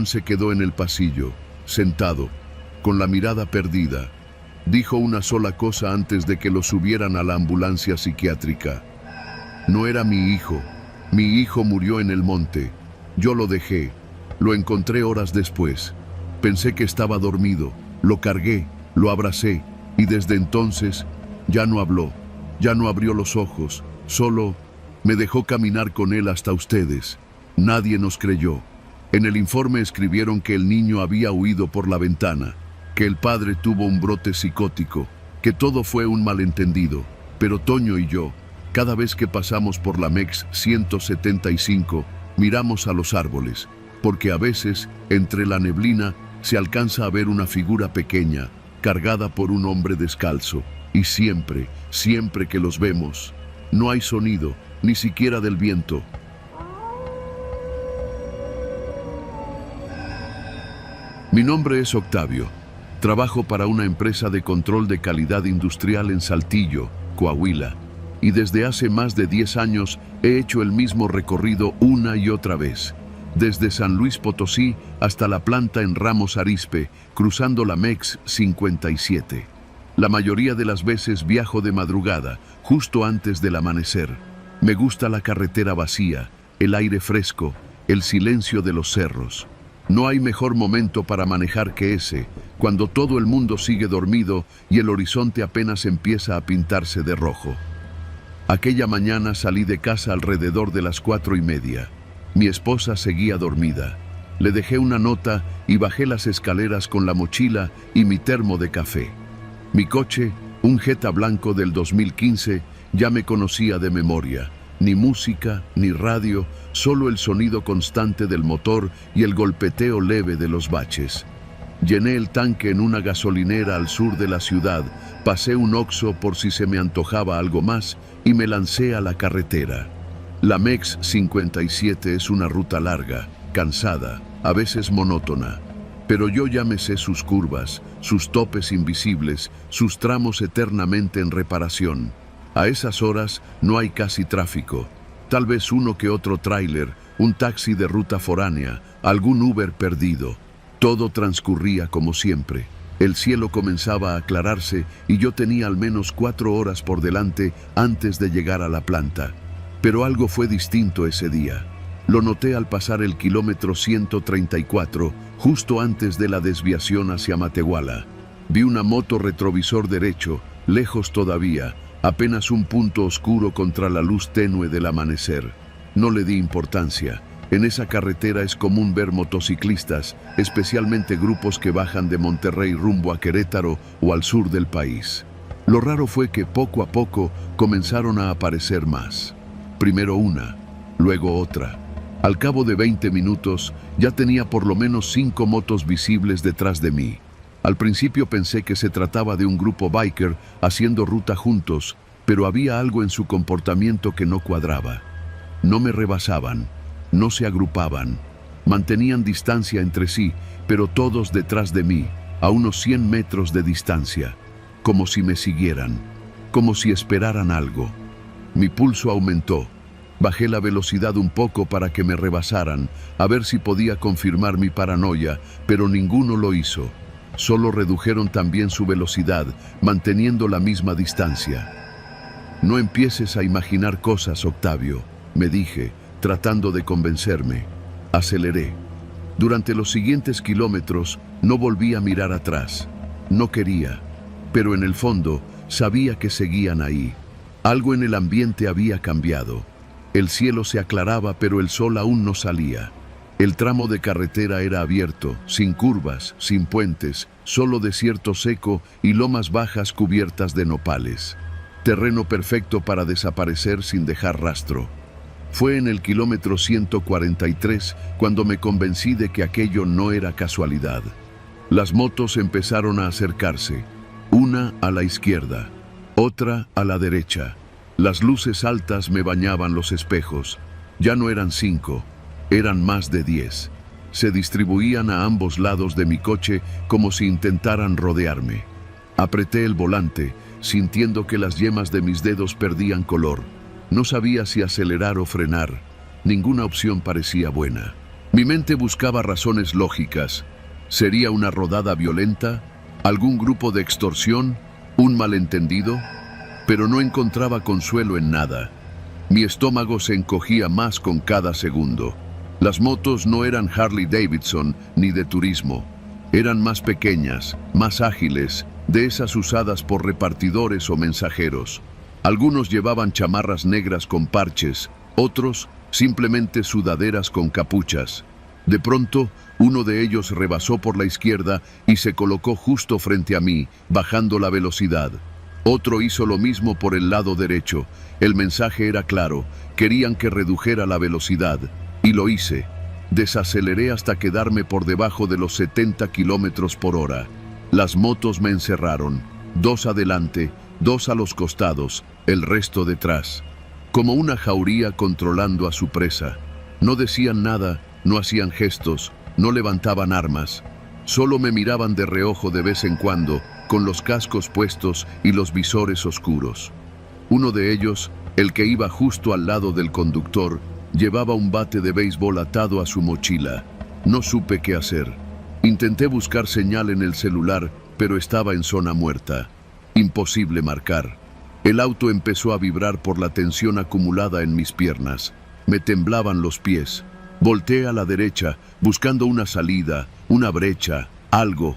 [SPEAKER 1] se quedó en el pasillo, sentado, con la mirada perdida. Dijo una sola cosa antes de que lo subieran a la ambulancia psiquiátrica. No era mi hijo murió en el monte. Yo lo dejé, lo encontré horas después. Pensé que estaba dormido, lo cargué, lo abracé, y desde entonces ya no habló, ya no abrió los ojos, solo me dejó caminar con él hasta ustedes. Nadie nos creyó. En el informe escribieron que el niño había huido por la ventana, que el padre tuvo un brote psicótico, que todo fue un malentendido. Pero Toño y yo, cada vez que pasamos por la MEX 175, miramos a los árboles, porque a veces, entre la neblina, se alcanza a ver una figura pequeña, cargada por un hombre descalzo. Y siempre que los vemos, no hay sonido, ni siquiera del viento. Mi nombre es Octavio. Trabajo para una empresa de control de calidad industrial en Saltillo, Coahuila, y desde hace más de 10 años he hecho el mismo recorrido una y otra vez, desde San Luis Potosí hasta la planta en Ramos Arizpe, cruzando la MEX 57. La mayoría de las veces viajo de madrugada, justo antes del amanecer. Me gusta la carretera vacía, el aire fresco, el silencio de los cerros. No hay mejor momento para manejar que ese, cuando todo el mundo sigue dormido y el horizonte apenas empieza a pintarse de rojo. Aquella mañana salí de casa alrededor de las 4:30. Mi esposa seguía dormida. Le dejé una nota y bajé las escaleras con la mochila y mi termo de café. Mi coche, un Jetta blanco del 2015, ya me conocía de memoria. Ni música, ni radio, solo el sonido constante del motor y el golpeteo leve de los baches. Llené el tanque en una gasolinera al sur de la ciudad, pasé un Oxxo por si se me antojaba algo más y me lancé a la carretera. La MEX 57 es una ruta larga, cansada, a veces monótona, pero yo ya me sé sus curvas, sus topes invisibles, sus tramos eternamente en reparación. A esas horas no hay casi tráfico, tal vez uno que otro tráiler, un taxi de ruta foránea, algún Uber perdido. Todo transcurría como siempre. El cielo comenzaba a aclararse y yo tenía al menos 4 horas por delante antes de llegar a la planta. Pero algo fue distinto ese día. Lo noté al pasar el kilómetro 134, justo antes de la desviación hacia Matehuala. Vi una moto retrovisor derecho, lejos todavía, apenas un punto oscuro contra la luz tenue del amanecer. No le di importancia. En esa carretera es común ver motociclistas, especialmente grupos que bajan de Monterrey rumbo a Querétaro o al sur del país. Lo raro fue que poco a poco comenzaron a aparecer más. Primero una, luego otra. Al cabo de 20 minutos ya tenía por lo menos 5 motos visibles detrás de mí. Al principio pensé que se trataba de un grupo biker haciendo ruta juntos, pero había algo en su comportamiento que no cuadraba. No me rebasaban, no se agrupaban, mantenían distancia entre sí, pero todos detrás de mí, a unos 100 metros de distancia, como si me siguieran, como si esperaran algo. Mi pulso aumentó. Bajé la velocidad un poco para que me rebasaran, a ver si podía confirmar mi paranoia, pero ninguno lo hizo. Solo redujeron también su velocidad, manteniendo la misma distancia. No empieces a imaginar cosas, Octavio, me dije, tratando de convencerme. Aceleré. Durante los siguientes kilómetros no volví a mirar atrás. No quería, pero en el fondo sabía que seguían ahí. Algo en el ambiente había cambiado. El cielo se aclaraba, pero el sol aún no salía. El tramo de carretera era abierto, sin curvas, sin puentes, solo desierto seco y lomas bajas cubiertas de nopales. Terreno perfecto para desaparecer sin dejar rastro. Fue en el kilómetro 143 cuando me convencí de que aquello no era casualidad. Las motos empezaron a acercarse, una a la izquierda, otra a la derecha. Las luces altas me bañaban los espejos. Ya no eran 5, eran más de 10. Se distribuían a ambos lados de mi coche como si intentaran rodearme. Apreté el volante, sintiendo que las yemas de mis dedos perdían color. No sabía si acelerar o frenar. Ninguna opción parecía buena. Mi mente buscaba razones lógicas. ¿Sería una rodada violenta? ¿Algún grupo de extorsión? ¿Un malentendido? Pero no encontraba consuelo en nada. Mi estómago se encogía más con cada segundo. Las motos no eran Harley Davidson ni de turismo. Eran más pequeñas, más ágiles, de esas usadas por repartidores o mensajeros. Algunos llevaban chamarras negras con parches, otros simplemente sudaderas con capuchas. De pronto, uno de ellos rebasó por la izquierda y se colocó justo frente a mí, bajando la velocidad. Otro hizo lo mismo por el lado derecho. El mensaje era claro, querían que redujera la velocidad, y lo hice. Desaceleré hasta quedarme por debajo de los 70 kilómetros por hora. Las motos me encerraron, 2 adelante, 2 a los costados, el resto detrás. Como una jauría controlando a su presa. No decían nada, no hacían gestos, no levantaban armas. Solo me miraban de reojo de vez en cuando, con los cascos puestos y los visores oscuros. Uno de ellos, el que iba justo al lado del conductor, llevaba un bate de béisbol atado a su mochila. No supe qué hacer. Intenté buscar señal en el celular, pero estaba en zona muerta. Imposible marcar. El auto empezó a vibrar por la tensión acumulada en mis piernas. Me temblaban los pies. Volteé a la derecha, buscando una salida, una brecha, algo.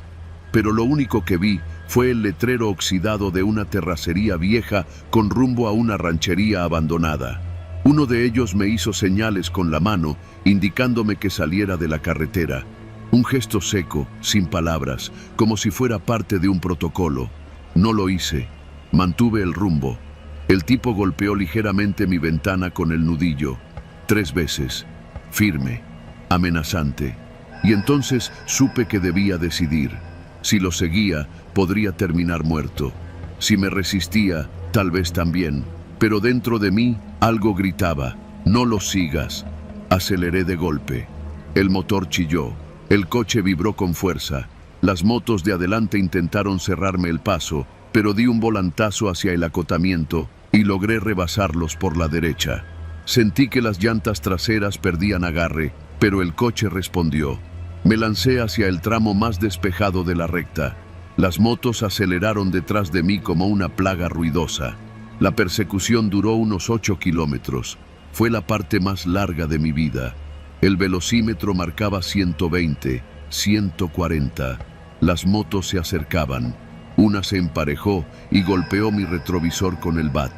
[SPEAKER 1] Pero lo único que vi fue el letrero oxidado de una terracería vieja con rumbo a una ranchería abandonada. Uno de ellos me hizo señales con la mano, indicándome que saliera de la carretera. Un gesto seco, sin palabras, como si fuera parte de un protocolo. No lo hice. Mantuve el rumbo. El tipo golpeó ligeramente mi ventana con el nudillo. 3 veces. Firme, amenazante. Y entonces supe que debía decidir. Si lo seguía, podría terminar muerto. Si me resistía, tal vez también. Pero dentro de mí, algo gritaba: no lo sigas. Aceleré de golpe. El motor chilló. El coche vibró con fuerza. Las motos de adelante intentaron cerrarme el paso, pero di un volantazo hacia el acotamiento y logré rebasarlos por la derecha. Sentí que las llantas traseras perdían agarre, pero el coche respondió. Me lancé hacia el tramo más despejado de la recta. Las motos aceleraron detrás de mí como una plaga ruidosa. La persecución duró unos 8 kilómetros. Fue la parte más larga de mi vida. El velocímetro marcaba 120, 140. Las motos se acercaban. Una se emparejó y golpeó mi retrovisor con el bat.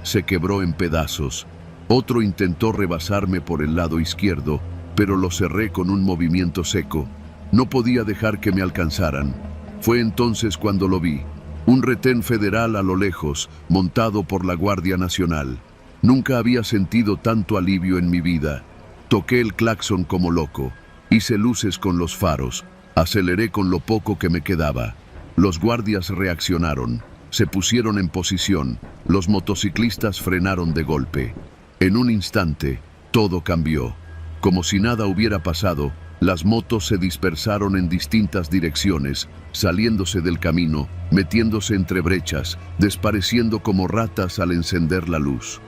[SPEAKER 1] Se quebró en pedazos. Otro intentó rebasarme por el lado izquierdo, pero lo cerré con un movimiento seco. No podía dejar que me alcanzaran. Fue entonces cuando lo vi. Un retén federal a lo lejos, montado por la Guardia Nacional. Nunca había sentido tanto alivio en mi vida. Toqué el claxon como loco. Hice luces con los faros. Aceleré con lo poco que me quedaba. Los guardias reaccionaron. Se pusieron en posición. Los motociclistas frenaron de golpe. En un instante, todo cambió. Como si nada hubiera pasado, las motos se dispersaron en distintas direcciones, saliéndose del camino, metiéndose entre brechas, despareciendo como ratas al encender la luz.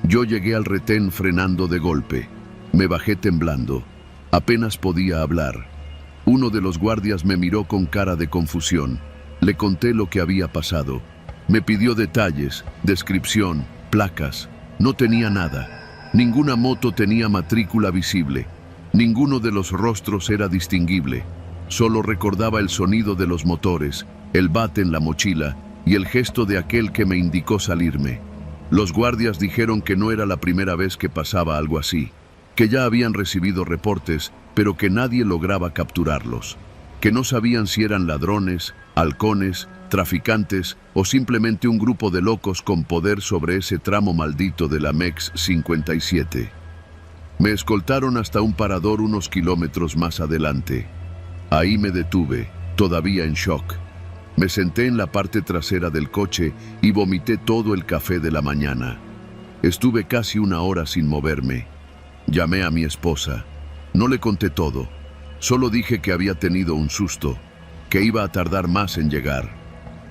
[SPEAKER 1] Yo llegué al retén frenando de golpe. Me bajé temblando. Apenas podía hablar. Uno de los guardias me miró con cara de confusión. Le conté lo que había pasado. Me pidió detalles, descripción, placas. No tenía nada. Ninguna moto tenía matrícula visible. Ninguno de los rostros era distinguible. Solo recordaba el sonido de los motores, el bat en la mochila y el gesto de aquel que me indicó salirme. Los guardias dijeron que no era la primera vez que pasaba algo así, que ya habían recibido reportes, pero que nadie lograba capturarlos, que no sabían si eran ladrones, halcones, traficantes o simplemente un grupo de locos con poder sobre ese tramo maldito de la MEX 57. Me escoltaron hasta un parador unos kilómetros más adelante. Ahí me detuve, todavía en shock. Me senté en la parte trasera del coche y vomité todo el café de la mañana. Estuve casi 1 hora sin moverme. Llamé a mi esposa. No le conté todo. Solo dije que había tenido un susto, que iba a tardar más en llegar.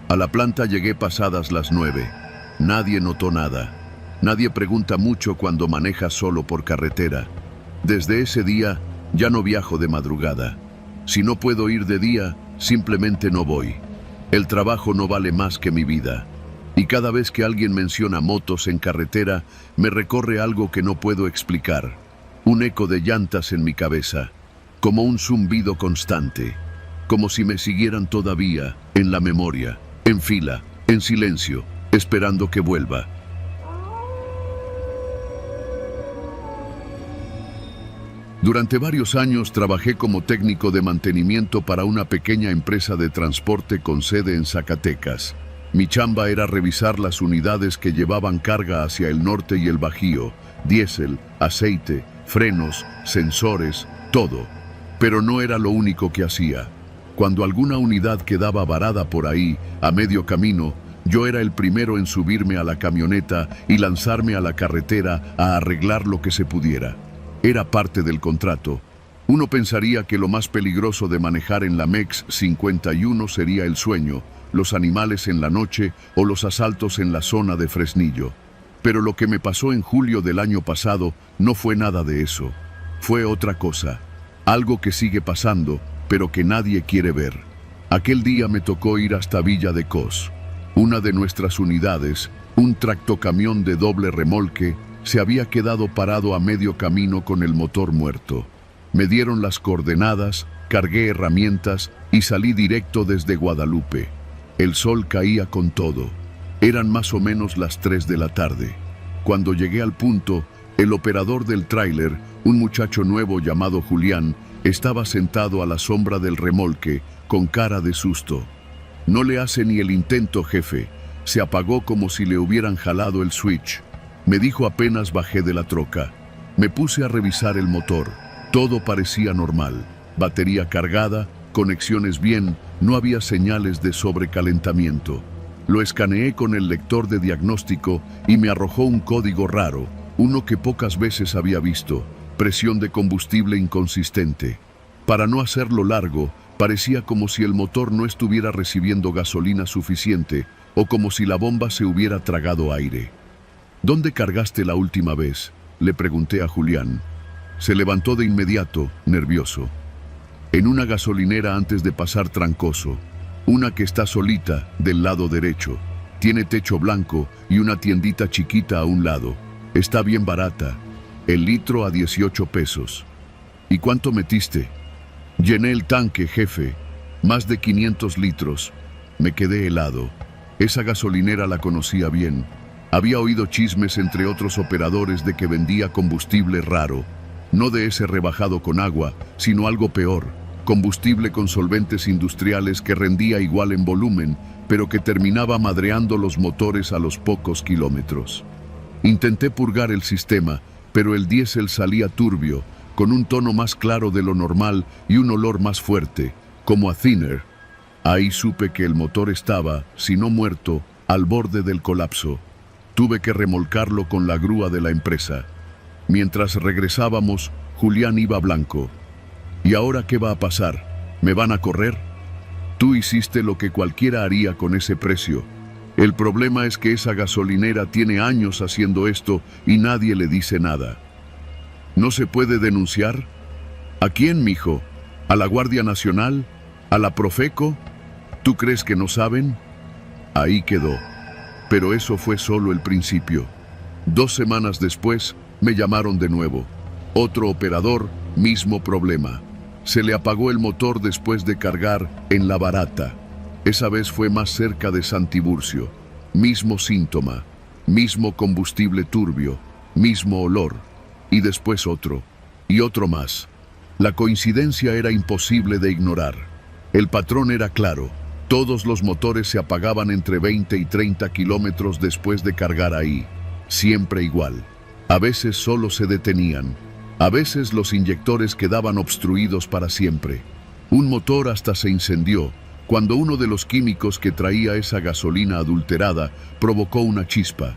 [SPEAKER 1] A la planta llegué pasadas las 9. Nadie notó nada. Nadie pregunta mucho cuando maneja solo por carretera. Desde ese día ya no viajo de madrugada. Si no puedo ir de día, simplemente no voy. El trabajo no vale más que mi vida. Y cada vez que alguien menciona motos en carretera, me recorre algo que no puedo explicar. Un eco de llantas en mi cabeza, como un zumbido constante, como si me siguieran todavía, en la memoria, en fila, en silencio, esperando que vuelva. Durante varios años trabajé como técnico de mantenimiento para una pequeña empresa de transporte con sede en Zacatecas. Mi chamba era revisar las unidades que llevaban carga hacia el norte y el Bajío, diésel, aceite, frenos, sensores, todo. Pero no era lo único que hacía. Cuando alguna unidad quedaba varada por ahí, a medio camino, yo era el primero en subirme a la camioneta y lanzarme a la carretera a arreglar lo que se pudiera. Era parte del contrato. Uno pensaría que lo más peligroso de manejar en la MEX 51 sería el sueño, los animales en la noche o los asaltos en la zona de Fresnillo. Pero lo que me pasó en julio del año pasado no fue nada de eso. Fue otra cosa. Algo que sigue pasando, pero que nadie quiere ver. Aquel día me tocó ir hasta Villa de Cos. Una de nuestras unidades, un tractocamión de doble remolque, se había quedado parado a medio camino con el motor muerto. Me dieron las coordenadas, cargué herramientas y salí directo desde Guadalupe. El sol caía con todo. Eran más o menos las 3 de la tarde. Cuando llegué al punto, El operador del tráiler, un muchacho nuevo llamado Julián, estaba sentado a la sombra del remolque, con cara de susto. No le hace ni el intento, jefe. Se apagó como si le hubieran jalado el switch. Me dijo apenas bajé de la troca. Me puse a revisar el motor. Todo parecía normal. Batería cargada, conexiones bien, no había señales de sobrecalentamiento. Lo escaneé con el lector de diagnóstico y me arrojó un código raro, uno que pocas veces había visto: presión de combustible inconsistente. Para no hacerlo largo, parecía como si el motor no estuviera recibiendo gasolina suficiente o como si la bomba se hubiera tragado aire. ¿Dónde cargaste la última vez?, le pregunté a Julián. Se levantó de inmediato, nervioso. En una gasolinera antes de pasar Trancoso, una que está solita del lado derecho. Tiene techo blanco y una tiendita chiquita a un lado. Está bien barata. El litro a 18 pesos. ¿Y cuánto metiste? Llené el tanque, jefe. Más de 500 litros. Me quedé helado. Esa gasolinera la conocía bien. Había oído chismes entre otros operadores de que vendía combustible raro. No de ese rebajado con agua, sino algo peor. Combustible con solventes industriales que rendía igual en volumen, pero que terminaba madreando los motores a los pocos kilómetros. Intenté purgar el sistema, pero el diésel salía turbio, con un tono más claro de lo normal y un olor más fuerte, como a thinner. Ahí supe que el motor estaba, si no muerto, al borde del colapso. Tuve que remolcarlo con la grúa de la empresa. Mientras regresábamos, Julián iba blanco. ¿Y ahora qué va a pasar? ¿Me van a correr? Tú hiciste lo que cualquiera haría con ese precio. El problema es que esa gasolinera tiene años haciendo esto y nadie le dice nada. ¿No se puede denunciar? ¿A quién, mijo? ¿A la Guardia Nacional? ¿A la Profeco? ¿Tú crees que no saben? Ahí quedó. Pero eso fue solo el principio. 2 semanas después, me llamaron de nuevo. Otro operador, mismo problema. Se le apagó el motor después de cargar en La Barata. Esa vez fue más cerca de San Tiburcio. Mismo síntoma, mismo combustible turbio, mismo olor. Y después otro, y otro más. La coincidencia era imposible de ignorar. El patrón era claro. Todos los motores se apagaban entre 20 y 30 kilómetros después de cargar ahí. Siempre igual. A veces solo se detenían. A veces los inyectores quedaban obstruidos para siempre. Un motor hasta se incendió cuando uno de los químicos que traía esa gasolina adulterada provocó una chispa.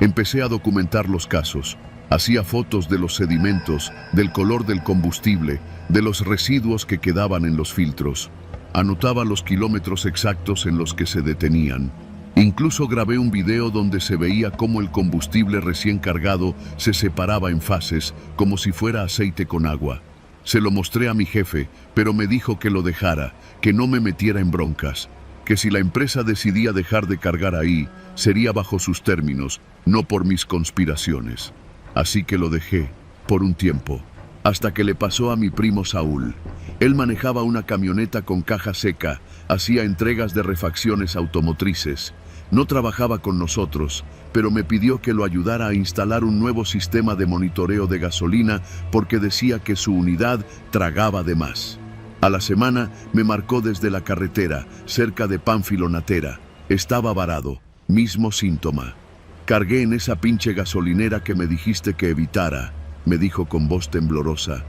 [SPEAKER 1] Empecé a documentar los casos. Hacía fotos de los sedimentos, del color del combustible, de los residuos que quedaban en los filtros. Anotaba los kilómetros exactos en los que se detenían. Incluso grabé un video donde se veía cómo el combustible recién cargado se separaba en fases, como si fuera aceite con agua. Se lo mostré a mi jefe, pero me dijo que lo dejara, que no me metiera en broncas, que si la empresa decidía dejar de cargar ahí, sería bajo sus términos, no por mis conspiraciones. Así que lo dejé, por un tiempo, hasta que le pasó a mi primo Saúl. Él manejaba una camioneta con caja seca, hacía entregas de refacciones automotrices. No trabajaba con nosotros, pero me pidió que lo ayudara a instalar un nuevo sistema de monitoreo de gasolina porque decía que su unidad tragaba de más. A la semana me marcó desde la carretera, cerca de Pánfilo Natera. Estaba varado, mismo síntoma. Cargué en esa pinche gasolinera que me dijiste que evitara, me dijo con voz temblorosa.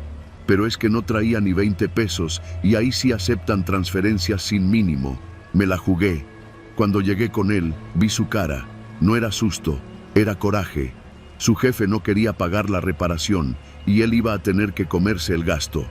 [SPEAKER 1] Pero es que no traía ni 20 pesos y ahí sí aceptan transferencias sin mínimo. Me la jugué. Cuando llegué con él, vi su cara. No era susto, era coraje. Su jefe no quería pagar la reparación y él iba a tener que comerse el gasto.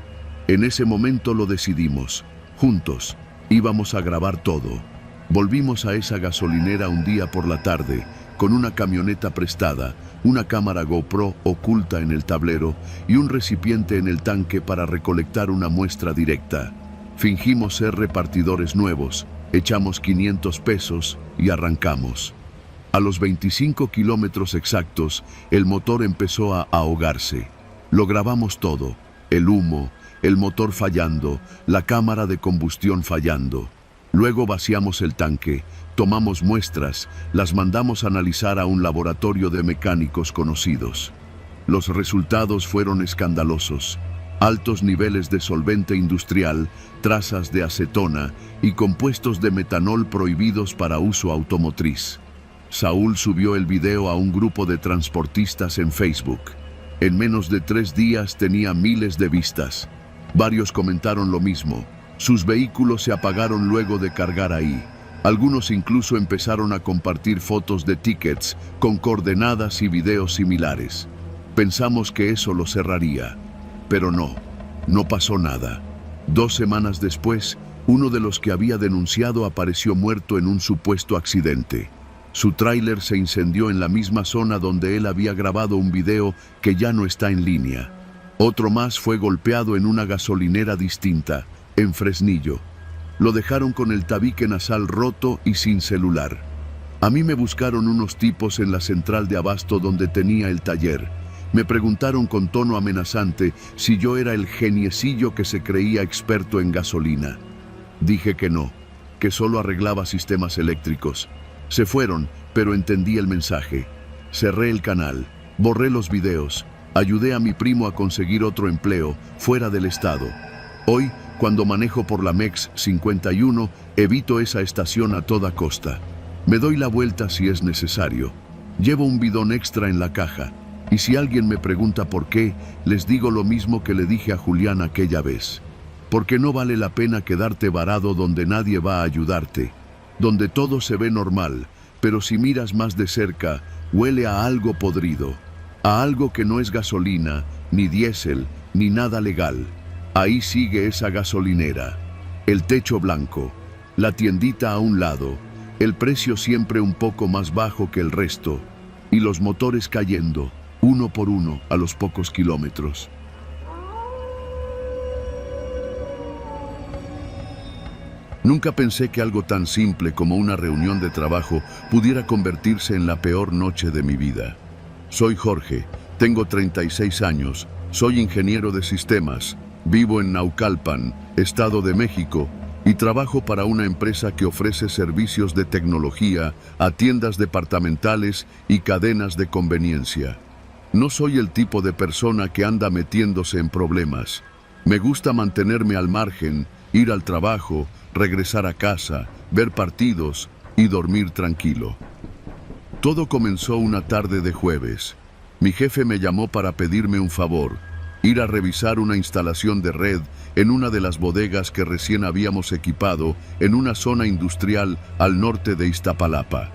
[SPEAKER 1] En ese momento lo decidimos. Juntos, íbamos a grabar todo. Volvimos a esa gasolinera un día por la tarde, con una camioneta prestada, una cámara GoPro oculta en el tablero y un recipiente en el tanque para recolectar una muestra directa. Fingimos ser repartidores nuevos, echamos 500 pesos y arrancamos. A los 25 kilómetros exactos, el motor empezó a ahogarse. Lo grabamos todo, el humo, el motor fallando, la cámara de combustión fallando. Luego vaciamos el tanque, tomamos muestras, las mandamos a analizar a un laboratorio de mecánicos conocidos. Los resultados fueron escandalosos. Altos niveles de solvente industrial, trazas de acetona y compuestos de metanol prohibidos para uso automotriz. Saúl subió el video a un grupo de transportistas en Facebook. En menos de 3 días tenía miles de vistas. Varios comentaron lo mismo. Sus vehículos se apagaron luego de cargar ahí. Algunos incluso empezaron a compartir fotos de tickets con coordenadas y videos similares. Pensamos que eso lo cerraría, pero no pasó nada. 2 semanas después, uno de los que había denunciado apareció muerto en un supuesto accidente. Su tráiler se incendió en la misma zona donde él había grabado un video que ya no está en línea. Otro más fue golpeado en una gasolinera distinta, en Fresnillo. Lo dejaron con el tabique nasal roto y sin celular. A mí me buscaron unos tipos en la central de abasto donde tenía el taller. Me preguntaron con tono amenazante si yo era el geniecillo que se creía experto en gasolina. Dije que no, que solo arreglaba sistemas eléctricos. Se fueron, pero entendí el mensaje. Cerré el canal, borré los videos, ayudé a mi primo a conseguir otro empleo fuera del estado. Hoy, cuando manejo por la MEX 51, evito esa estación a toda costa. Me doy la vuelta si es necesario. Llevo un bidón extra en la caja. Y si alguien me pregunta por qué, les digo lo mismo que le dije a Julián aquella vez. Porque no vale la pena quedarte varado donde nadie va a ayudarte, donde todo se ve normal, pero si miras más de cerca, huele a algo podrido, a algo que no es gasolina, ni diésel, ni nada legal. Ahí sigue esa gasolinera, el techo blanco, la tiendita a un lado, el precio siempre un poco más bajo que el resto, y los motores cayendo, uno por uno, a los pocos kilómetros. Nunca pensé que algo tan simple como una reunión de trabajo pudiera convertirse en la peor noche de mi vida. Soy Jorge, tengo 36 años, soy ingeniero de sistemas, vivo en Naucalpan, Estado de México, y trabajo para una empresa que ofrece servicios de tecnología a tiendas departamentales y cadenas de conveniencia. No soy el tipo de persona que anda metiéndose en problemas. Me gusta mantenerme al margen, ir al trabajo, regresar a casa, ver partidos y dormir tranquilo. Todo comenzó una tarde de jueves. Mi jefe me llamó para pedirme un favor, ir a revisar una instalación de red en una de las bodegas que recién habíamos equipado en una zona industrial al norte de Iztapalapa.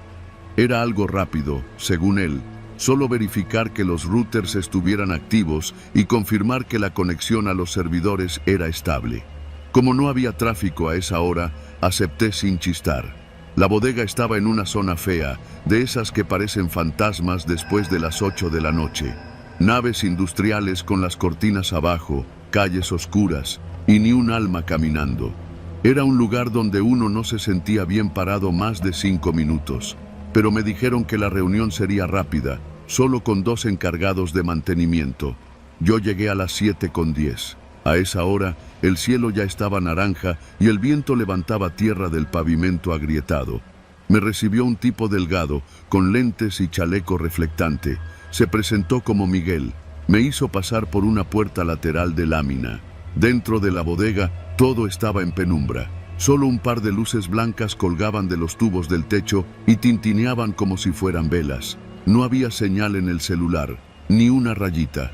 [SPEAKER 1] Era algo rápido, según él. Solo verificar que los routers estuvieran activos y confirmar que la conexión a los servidores era estable. Como no había tráfico a esa hora, acepté sin chistar. La bodega estaba en una zona fea, de esas que parecen fantasmas después de las 8 de la noche. Naves industriales con las cortinas abajo, calles oscuras y ni un alma caminando. Era un lugar donde uno no se sentía bien parado más de 5 minutos. Pero me dijeron que la reunión sería rápida, solo con 2 encargados de mantenimiento. Yo llegué a las 7:10. A esa hora, el cielo ya estaba naranja y el viento levantaba tierra del pavimento agrietado. Me recibió un tipo delgado, con lentes y chaleco reflectante. Se presentó como Miguel. Me hizo pasar por una puerta lateral de lámina. Dentro de la bodega, todo estaba en penumbra. Solo un par de luces blancas colgaban de los tubos del techo y tintineaban como si fueran velas. No había señal en el celular, ni una rayita.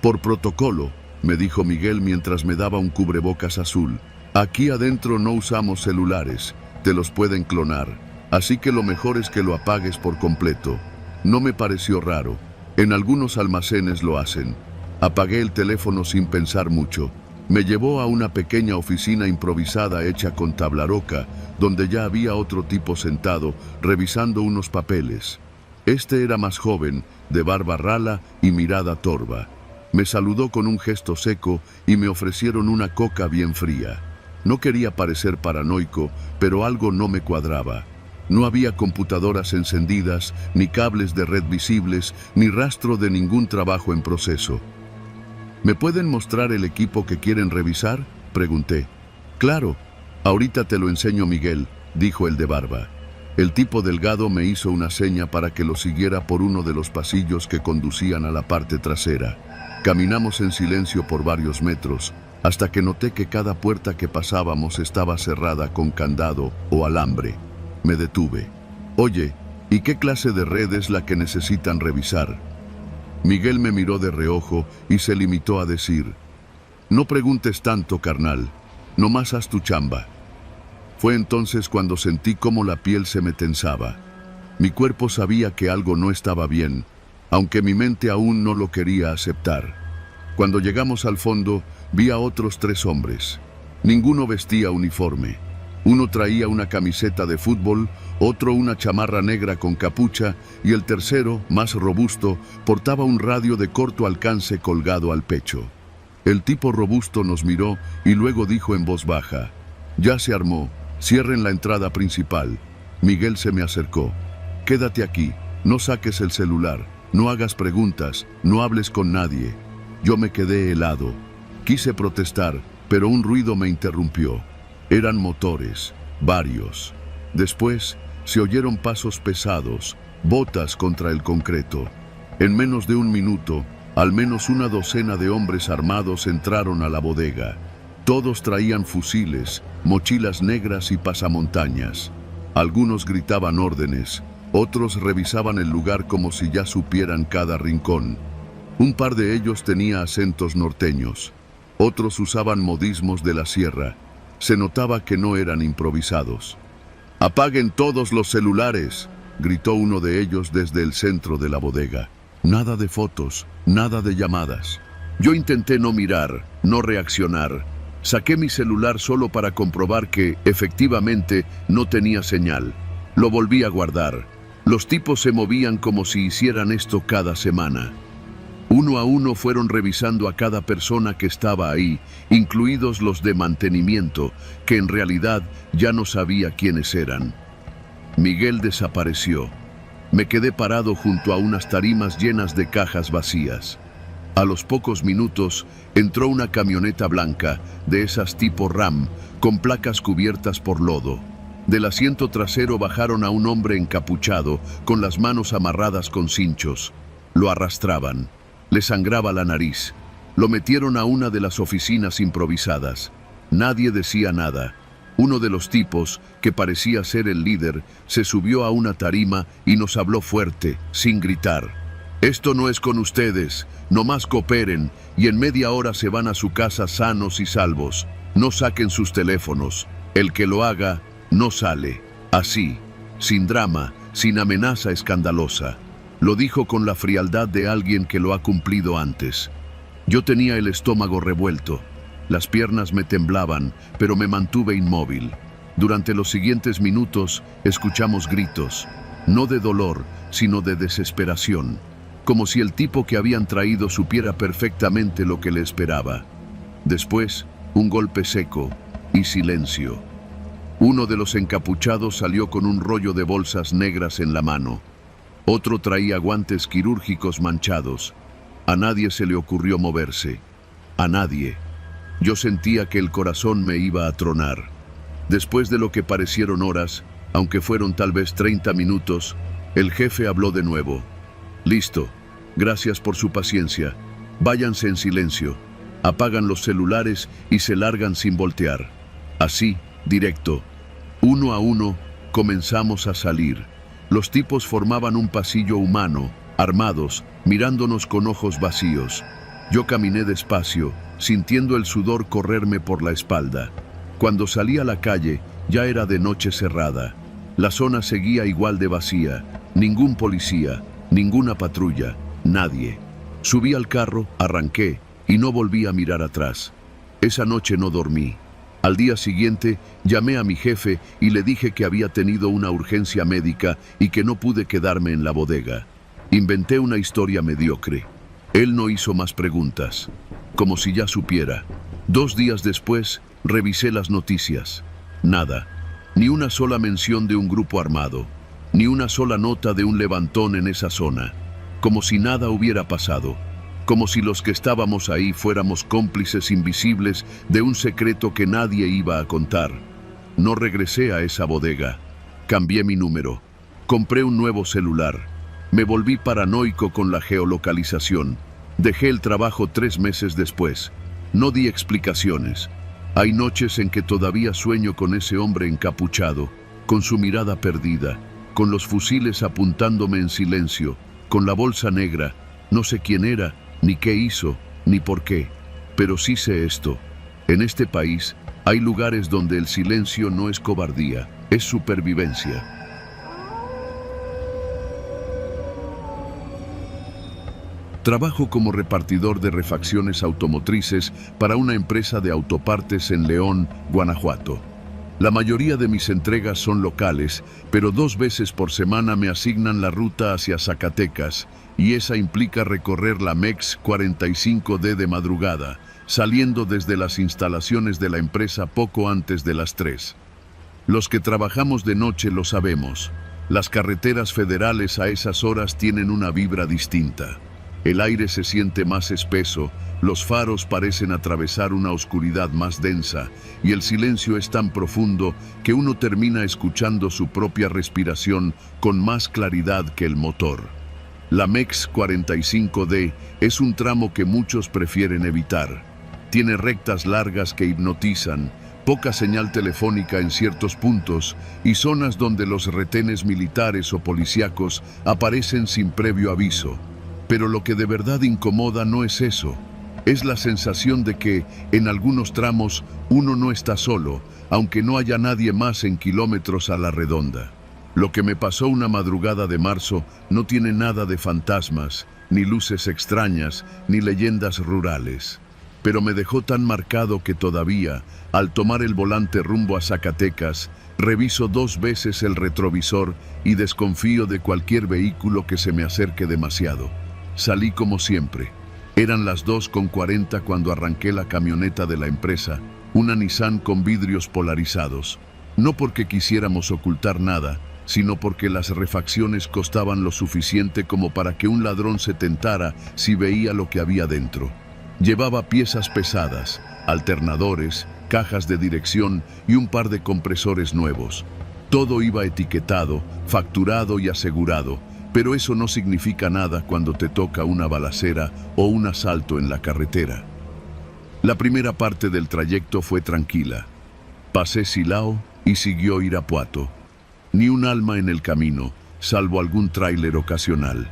[SPEAKER 1] Por protocolo, me dijo Miguel mientras me daba un cubrebocas azul. Aquí adentro no usamos celulares, te los pueden clonar, así que lo mejor es que lo apagues por completo. No me pareció raro, en algunos almacenes lo hacen. Apagué el teléfono sin pensar mucho. Me llevó a una pequeña oficina improvisada hecha con tabla roca, donde ya había otro tipo sentado, revisando unos papeles. Este era más joven, de barba rala y mirada torva. Me saludó con un gesto seco y me ofrecieron una coca bien fría. No quería parecer paranoico, pero algo no me cuadraba. No había computadoras encendidas, ni cables de red visibles, ni rastro de ningún trabajo en proceso. ¿Me pueden mostrar el equipo que quieren revisar?, pregunté. Claro, ahorita te lo enseño, Miguel, dijo el de barba. El tipo delgado me hizo una seña para que lo siguiera por uno de los pasillos que conducían a la parte trasera. Caminamos en silencio por varios metros, hasta que noté que cada puerta que pasábamos estaba cerrada con candado o alambre. Me detuve. Oye, ¿y qué clase de red es la que necesitan revisar? Miguel me miró de reojo y se limitó a decir: no preguntes tanto, carnal, nomás haz tu chamba. Fue entonces cuando sentí cómo la piel se me tensaba. Mi cuerpo sabía que algo no estaba bien, aunque mi mente aún no lo quería aceptar. Cuando llegamos al fondo, vi a otros 3 hombres. Ninguno vestía uniforme. Uno traía una camiseta de fútbol, otro una chamarra negra con capucha y el tercero, más robusto, portaba un radio de corto alcance colgado al pecho. El tipo robusto nos miró y luego dijo en voz baja: ya se armó, cierren la entrada principal. Miguel se me acercó. Quédate aquí, no saques el celular, no hagas preguntas, no hables con nadie. Yo me quedé helado. Quise protestar, pero un ruido me interrumpió. Eran motores, varios. Después se oyeron pasos pesados, botas contra el concreto. En menos de un minuto, al menos una docena de hombres armados entraron a la bodega. Todos traían fusiles, mochilas negras y pasamontañas. Algunos gritaban órdenes, otros revisaban el lugar como si ya supieran cada rincón. Un par de ellos tenía acentos norteños, otros usaban modismos de la sierra. Se notaba que no eran improvisados. «¡Apaguen todos los celulares!», gritó uno de ellos desde el centro de la bodega. Nada de fotos, nada de llamadas. Yo intenté no mirar, no reaccionar. Saqué mi celular solo para comprobar que, efectivamente, no tenía señal. Lo volví a guardar. Los tipos se movían como si hicieran esto cada semana. Uno a uno fueron revisando a cada persona que estaba ahí, incluidos los de mantenimiento, que en realidad ya no sabía quiénes eran. Miguel desapareció. Me quedé parado junto a unas tarimas llenas de cajas vacías. A los pocos minutos entró una camioneta blanca, de esas tipo RAM, con placas cubiertas por lodo. Del asiento trasero bajaron a un hombre encapuchado, con las manos amarradas con cinchos. Lo arrastraban. Le sangraba la nariz. Lo metieron a una de las oficinas improvisadas. Nadie decía nada. Uno de los tipos, que parecía ser el líder, se subió a una tarima y nos habló fuerte, sin gritar. «Esto no es con ustedes, nomás cooperen y en media hora se van a su casa sanos y salvos. No saquen sus teléfonos. El que lo haga, no sale. Así, sin drama, sin amenaza escandalosa». Lo dijo con la frialdad de alguien que lo ha cumplido antes. Yo tenía el estómago revuelto. Las piernas me temblaban, pero me mantuve inmóvil. Durante los siguientes minutos escuchamos gritos, no de dolor, sino de desesperación, como si el tipo que habían traído supiera perfectamente lo que le esperaba. Después, un golpe seco y silencio. Uno de los encapuchados salió con un rollo de bolsas negras en la mano. Otro traía guantes quirúrgicos manchados. A nadie se le ocurrió moverse. A nadie. Yo sentía que el corazón me iba a tronar. Después de lo que parecieron horas, aunque fueron tal vez 30 minutos, el jefe habló de nuevo. «Listo. Gracias por su paciencia. Váyanse en silencio. Apagan los celulares y se largan sin voltear». Así, directo. Uno a uno, comenzamos a salir. Los tipos formaban un pasillo humano, armados, mirándonos con ojos vacíos. Yo caminé despacio, sintiendo el sudor correrme por la espalda. Cuando salí a la calle, ya era de noche cerrada. La zona seguía igual de vacía. Ningún policía, ninguna patrulla, nadie. Subí al carro, arranqué y no volví a mirar atrás. Esa noche no dormí. Al día siguiente, llamé a mi jefe y le dije que había tenido una urgencia médica y que no pude quedarme en la bodega. Inventé una historia mediocre. Él no hizo más preguntas, como si ya supiera. 2 días después, revisé las noticias. Nada. Ni una sola mención de un grupo armado. Ni una sola nota de un levantón en esa zona. Como si nada hubiera pasado. Como si los que estábamos ahí fuéramos cómplices invisibles de un secreto que nadie iba a contar. No regresé a esa bodega. Cambié mi número. Compré un nuevo celular. Me volví paranoico con la geolocalización. Dejé el trabajo 3 meses después. No di explicaciones. Hay noches en que todavía sueño con ese hombre encapuchado, con su mirada perdida, con los fusiles apuntándome en silencio, con la bolsa negra. No sé quién era, ni qué hizo, ni por qué. Pero sí sé esto. En este país hay lugares donde el silencio no es cobardía, es supervivencia. Trabajo como repartidor de refacciones automotrices para una empresa de autopartes en León, Guanajuato. La mayoría de mis entregas son locales, pero 2 veces por semana me asignan la ruta hacia Zacatecas, y esa implica recorrer la MEX 45D de madrugada, saliendo desde las instalaciones de la empresa poco antes de las 3. Los que trabajamos de noche lo sabemos. Las carreteras federales a esas horas tienen una vibra distinta. El aire se siente más espeso, los faros parecen atravesar una oscuridad más densa y el silencio es tan profundo que uno termina escuchando su propia respiración con más claridad que el motor. La MEX 45D es un tramo que muchos prefieren evitar. Tiene rectas largas que hipnotizan, poca señal telefónica en ciertos puntos y zonas donde los retenes militares o policíacos aparecen sin previo aviso. Pero lo que de verdad incomoda no es eso. Es la sensación de que, en algunos tramos, uno no está solo, aunque no haya nadie más en kilómetros a la redonda. Lo que me pasó una madrugada de marzo no tiene nada de fantasmas, ni luces extrañas, ni leyendas rurales. Pero me dejó tan marcado que todavía, al tomar el volante rumbo a Zacatecas, reviso 2 veces el retrovisor y desconfío de cualquier vehículo que se me acerque demasiado. Salí como siempre. Eran las 2:40 cuando arranqué la camioneta de la empresa, una Nissan con vidrios polarizados. No porque quisiéramos ocultar nada, sino porque las refacciones costaban lo suficiente como para que un ladrón se tentara si veía lo que había dentro. Llevaba piezas pesadas, alternadores, cajas de dirección y un par de compresores nuevos. Todo iba etiquetado, facturado y asegurado, pero eso no significa nada cuando te toca una balacera o un asalto en la carretera. La primera parte del trayecto fue tranquila. Pasé Silao y siguió Irapuato. Ni un alma en el camino, salvo algún tráiler ocasional.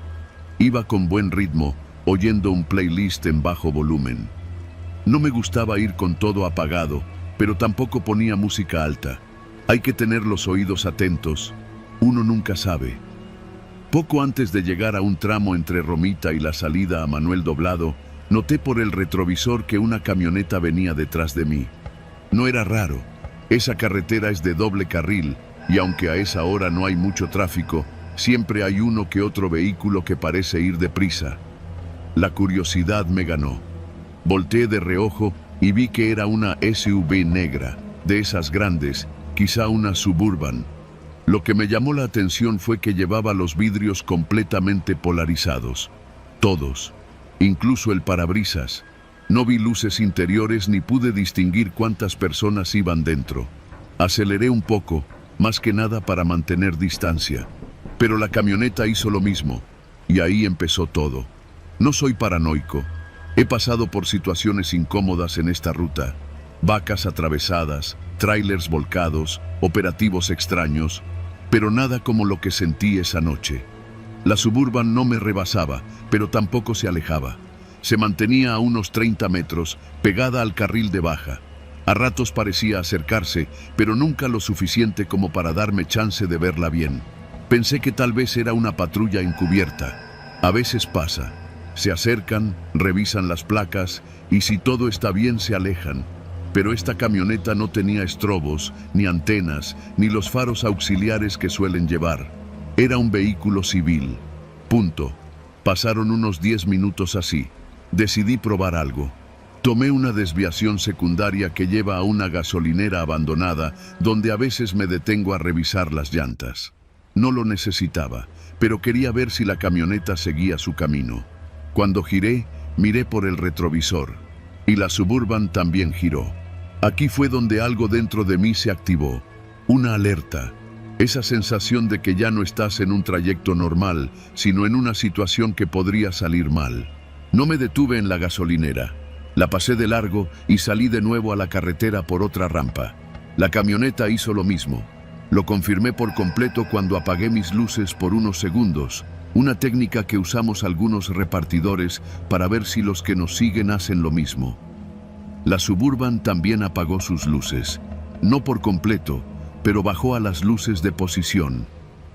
[SPEAKER 1] Iba con buen ritmo, oyendo un playlist en bajo volumen. No me gustaba ir con todo apagado, pero tampoco ponía música alta. Hay que tener los oídos atentos, uno nunca sabe. Poco antes de llegar a un tramo entre Romita y la salida a Manuel Doblado, noté por el retrovisor que una camioneta venía detrás de mí. No era raro, esa carretera es de doble carril y aunque a esa hora no hay mucho tráfico, siempre hay uno que otro vehículo que parece ir deprisa. La curiosidad me ganó. Volteé de reojo y vi que era una SUV negra, de esas grandes, quizá una Suburban. Lo que me llamó la atención fue que llevaba los vidrios completamente polarizados. Todos, incluso el parabrisas. No vi luces interiores ni pude distinguir cuántas personas iban dentro. Aceleré un poco, más que nada para mantener distancia. Pero la camioneta hizo lo mismo, y ahí empezó todo. No soy paranoico. He pasado por situaciones incómodas en esta ruta. Vacas atravesadas, tráilers volcados, operativos extraños, pero nada como lo que sentí esa noche. La Suburban no me rebasaba, pero tampoco se alejaba. Se mantenía a unos 30 metros, pegada al carril de baja. A ratos parecía acercarse, pero nunca lo suficiente como para darme chance de verla bien. Pensé que tal vez era una patrulla encubierta. A veces pasa. Se acercan, revisan las placas y si todo está bien se alejan. Pero esta camioneta no tenía estrobos, ni antenas, ni los faros auxiliares que suelen llevar. Era un vehículo civil. Punto. Pasaron unos 10 minutos así. Decidí probar algo. Tomé una desviación secundaria que lleva a una gasolinera abandonada, donde a veces me detengo a revisar las llantas. No lo necesitaba, pero quería ver si la camioneta seguía su camino. Cuando giré, miré por el retrovisor, y la Suburban también giró. Aquí fue donde algo dentro de mí se activó, una alerta. Esa sensación de que ya no estás en un trayecto normal, sino en una situación que podría salir mal. No me detuve en la gasolinera. La pasé de largo y salí de nuevo a la carretera por otra rampa. La camioneta hizo lo mismo. Lo confirmé por completo cuando apagué mis luces por unos segundos, una técnica que usamos algunos repartidores para ver si los que nos siguen hacen lo mismo. La Suburban también apagó sus luces. No por completo, pero bajó a las luces de posición.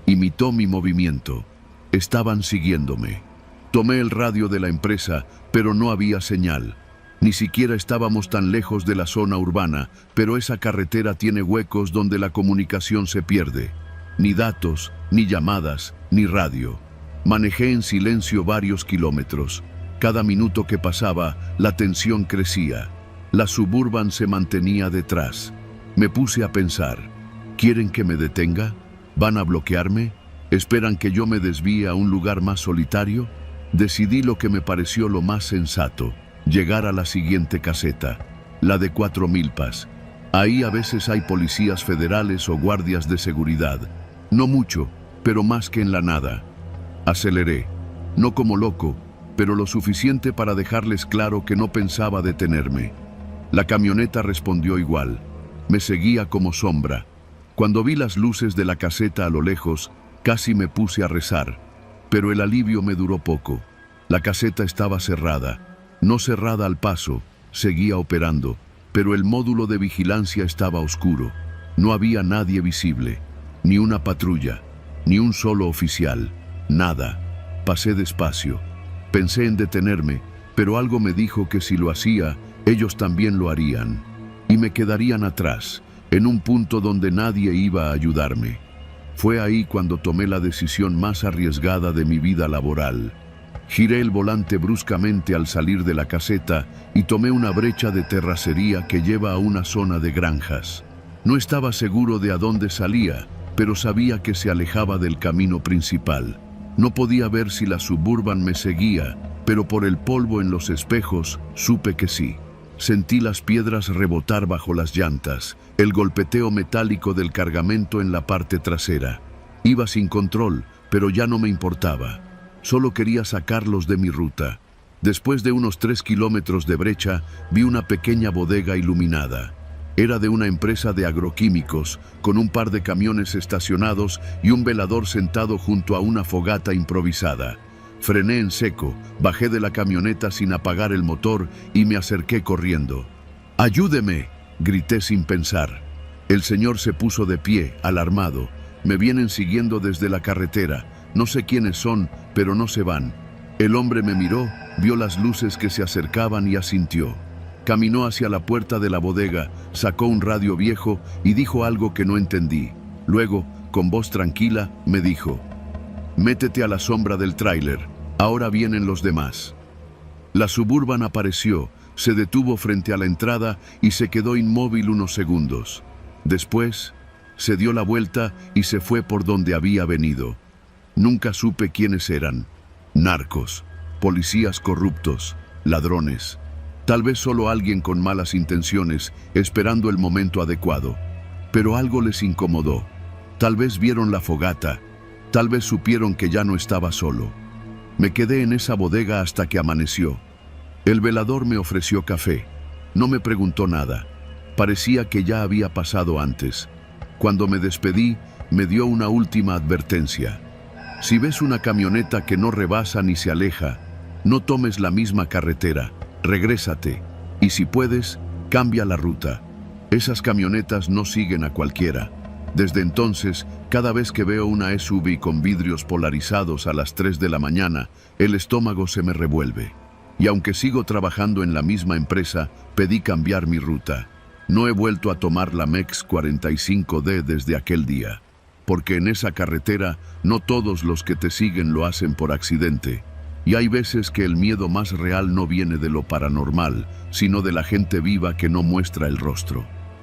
[SPEAKER 1] Imitó mi movimiento. Estaban siguiéndome. Tomé el radio de la empresa, pero no había señal. Ni siquiera estábamos tan lejos de la zona urbana, pero esa carretera tiene huecos donde la comunicación se pierde. Ni datos, ni llamadas, ni radio. Manejé en silencio varios kilómetros. Cada minuto que pasaba, la tensión crecía. La Suburban se mantenía detrás. Me puse a pensar, ¿quieren que me detenga? ¿Van a bloquearme? ¿Esperan que yo me desvíe a un lugar más solitario? Decidí lo que me pareció lo más sensato. Llegar a la siguiente caseta, la de Cuatro Milpas. Ahí a veces hay policías federales o guardias de seguridad. No mucho, pero más que en la nada. Aceleré, no como loco, pero lo suficiente para dejarles claro que no pensaba detenerme. La camioneta respondió igual. Me seguía como sombra. Cuando vi las luces de la caseta a lo lejos, casi me puse a rezar. Pero el alivio me duró poco. La caseta estaba cerrada. No cerrada al paso, seguía operando, pero el módulo de vigilancia estaba oscuro. No había nadie visible, ni una patrulla, ni un solo oficial, nada. Pasé despacio. Pensé en detenerme, pero algo me dijo que si lo hacía, ellos también lo harían. Y me quedarían atrás, en un punto donde nadie iba a ayudarme. Fue ahí cuando tomé la decisión más arriesgada de mi vida laboral. Giré el volante bruscamente al salir de la caseta y tomé una brecha de terracería que lleva a una zona de granjas. No estaba seguro de a dónde salía, pero sabía que se alejaba del camino principal. No podía ver si la Suburban me seguía, pero por el polvo en los espejos supe que sí. Sentí las piedras rebotar bajo las llantas, el golpeteo metálico del cargamento en la parte trasera. Iba sin control, pero ya no me importaba. Solo quería sacarlos de mi ruta. Después de unos 3 kilómetros de brecha, vi una pequeña bodega iluminada. Era de una empresa de agroquímicos, con un par de camiones estacionados y un velador sentado junto a una fogata improvisada. Frené en seco, bajé de la camioneta sin apagar el motor y me acerqué corriendo. ¡Ayúdeme!, grité sin pensar. El señor se puso de pie, alarmado. Me vienen siguiendo desde la carretera. No sé quiénes son, pero no se van. El hombre me miró, vio las luces que se acercaban y asintió. Caminó hacia la puerta de la bodega, sacó un radio viejo y dijo algo que no entendí. Luego, con voz tranquila, me dijo: «Métete a la sombra del tráiler, ahora vienen los demás». La Suburban apareció, se detuvo frente a la entrada y se quedó inmóvil unos segundos. Después, se dio la vuelta y se fue por donde había venido. Nunca supe quiénes eran. Narcos, policías corruptos, ladrones. Tal vez solo alguien con malas intenciones, esperando el momento adecuado. Pero algo les incomodó. Tal vez vieron la fogata. Tal vez supieron que ya no estaba solo. Me quedé en esa bodega hasta que amaneció. El velador me ofreció café. No me preguntó nada. Parecía que ya había pasado antes. Cuando me despedí, me dio una última advertencia. Si ves una camioneta que no rebasa ni se aleja, no tomes la misma carretera, regrésate. Y si puedes, cambia la ruta. Esas camionetas no siguen a cualquiera. Desde entonces, cada vez que veo una SUV con vidrios polarizados a las 3 de la mañana, el estómago se me revuelve. Y aunque sigo trabajando en la misma empresa, pedí cambiar mi ruta. No he vuelto a tomar la MEX 45D desde aquel día. Porque en esa carretera no todos los que te siguen lo hacen por accidente. Y hay veces que el miedo más real no viene de lo paranormal, sino de la gente viva que no muestra el rostro.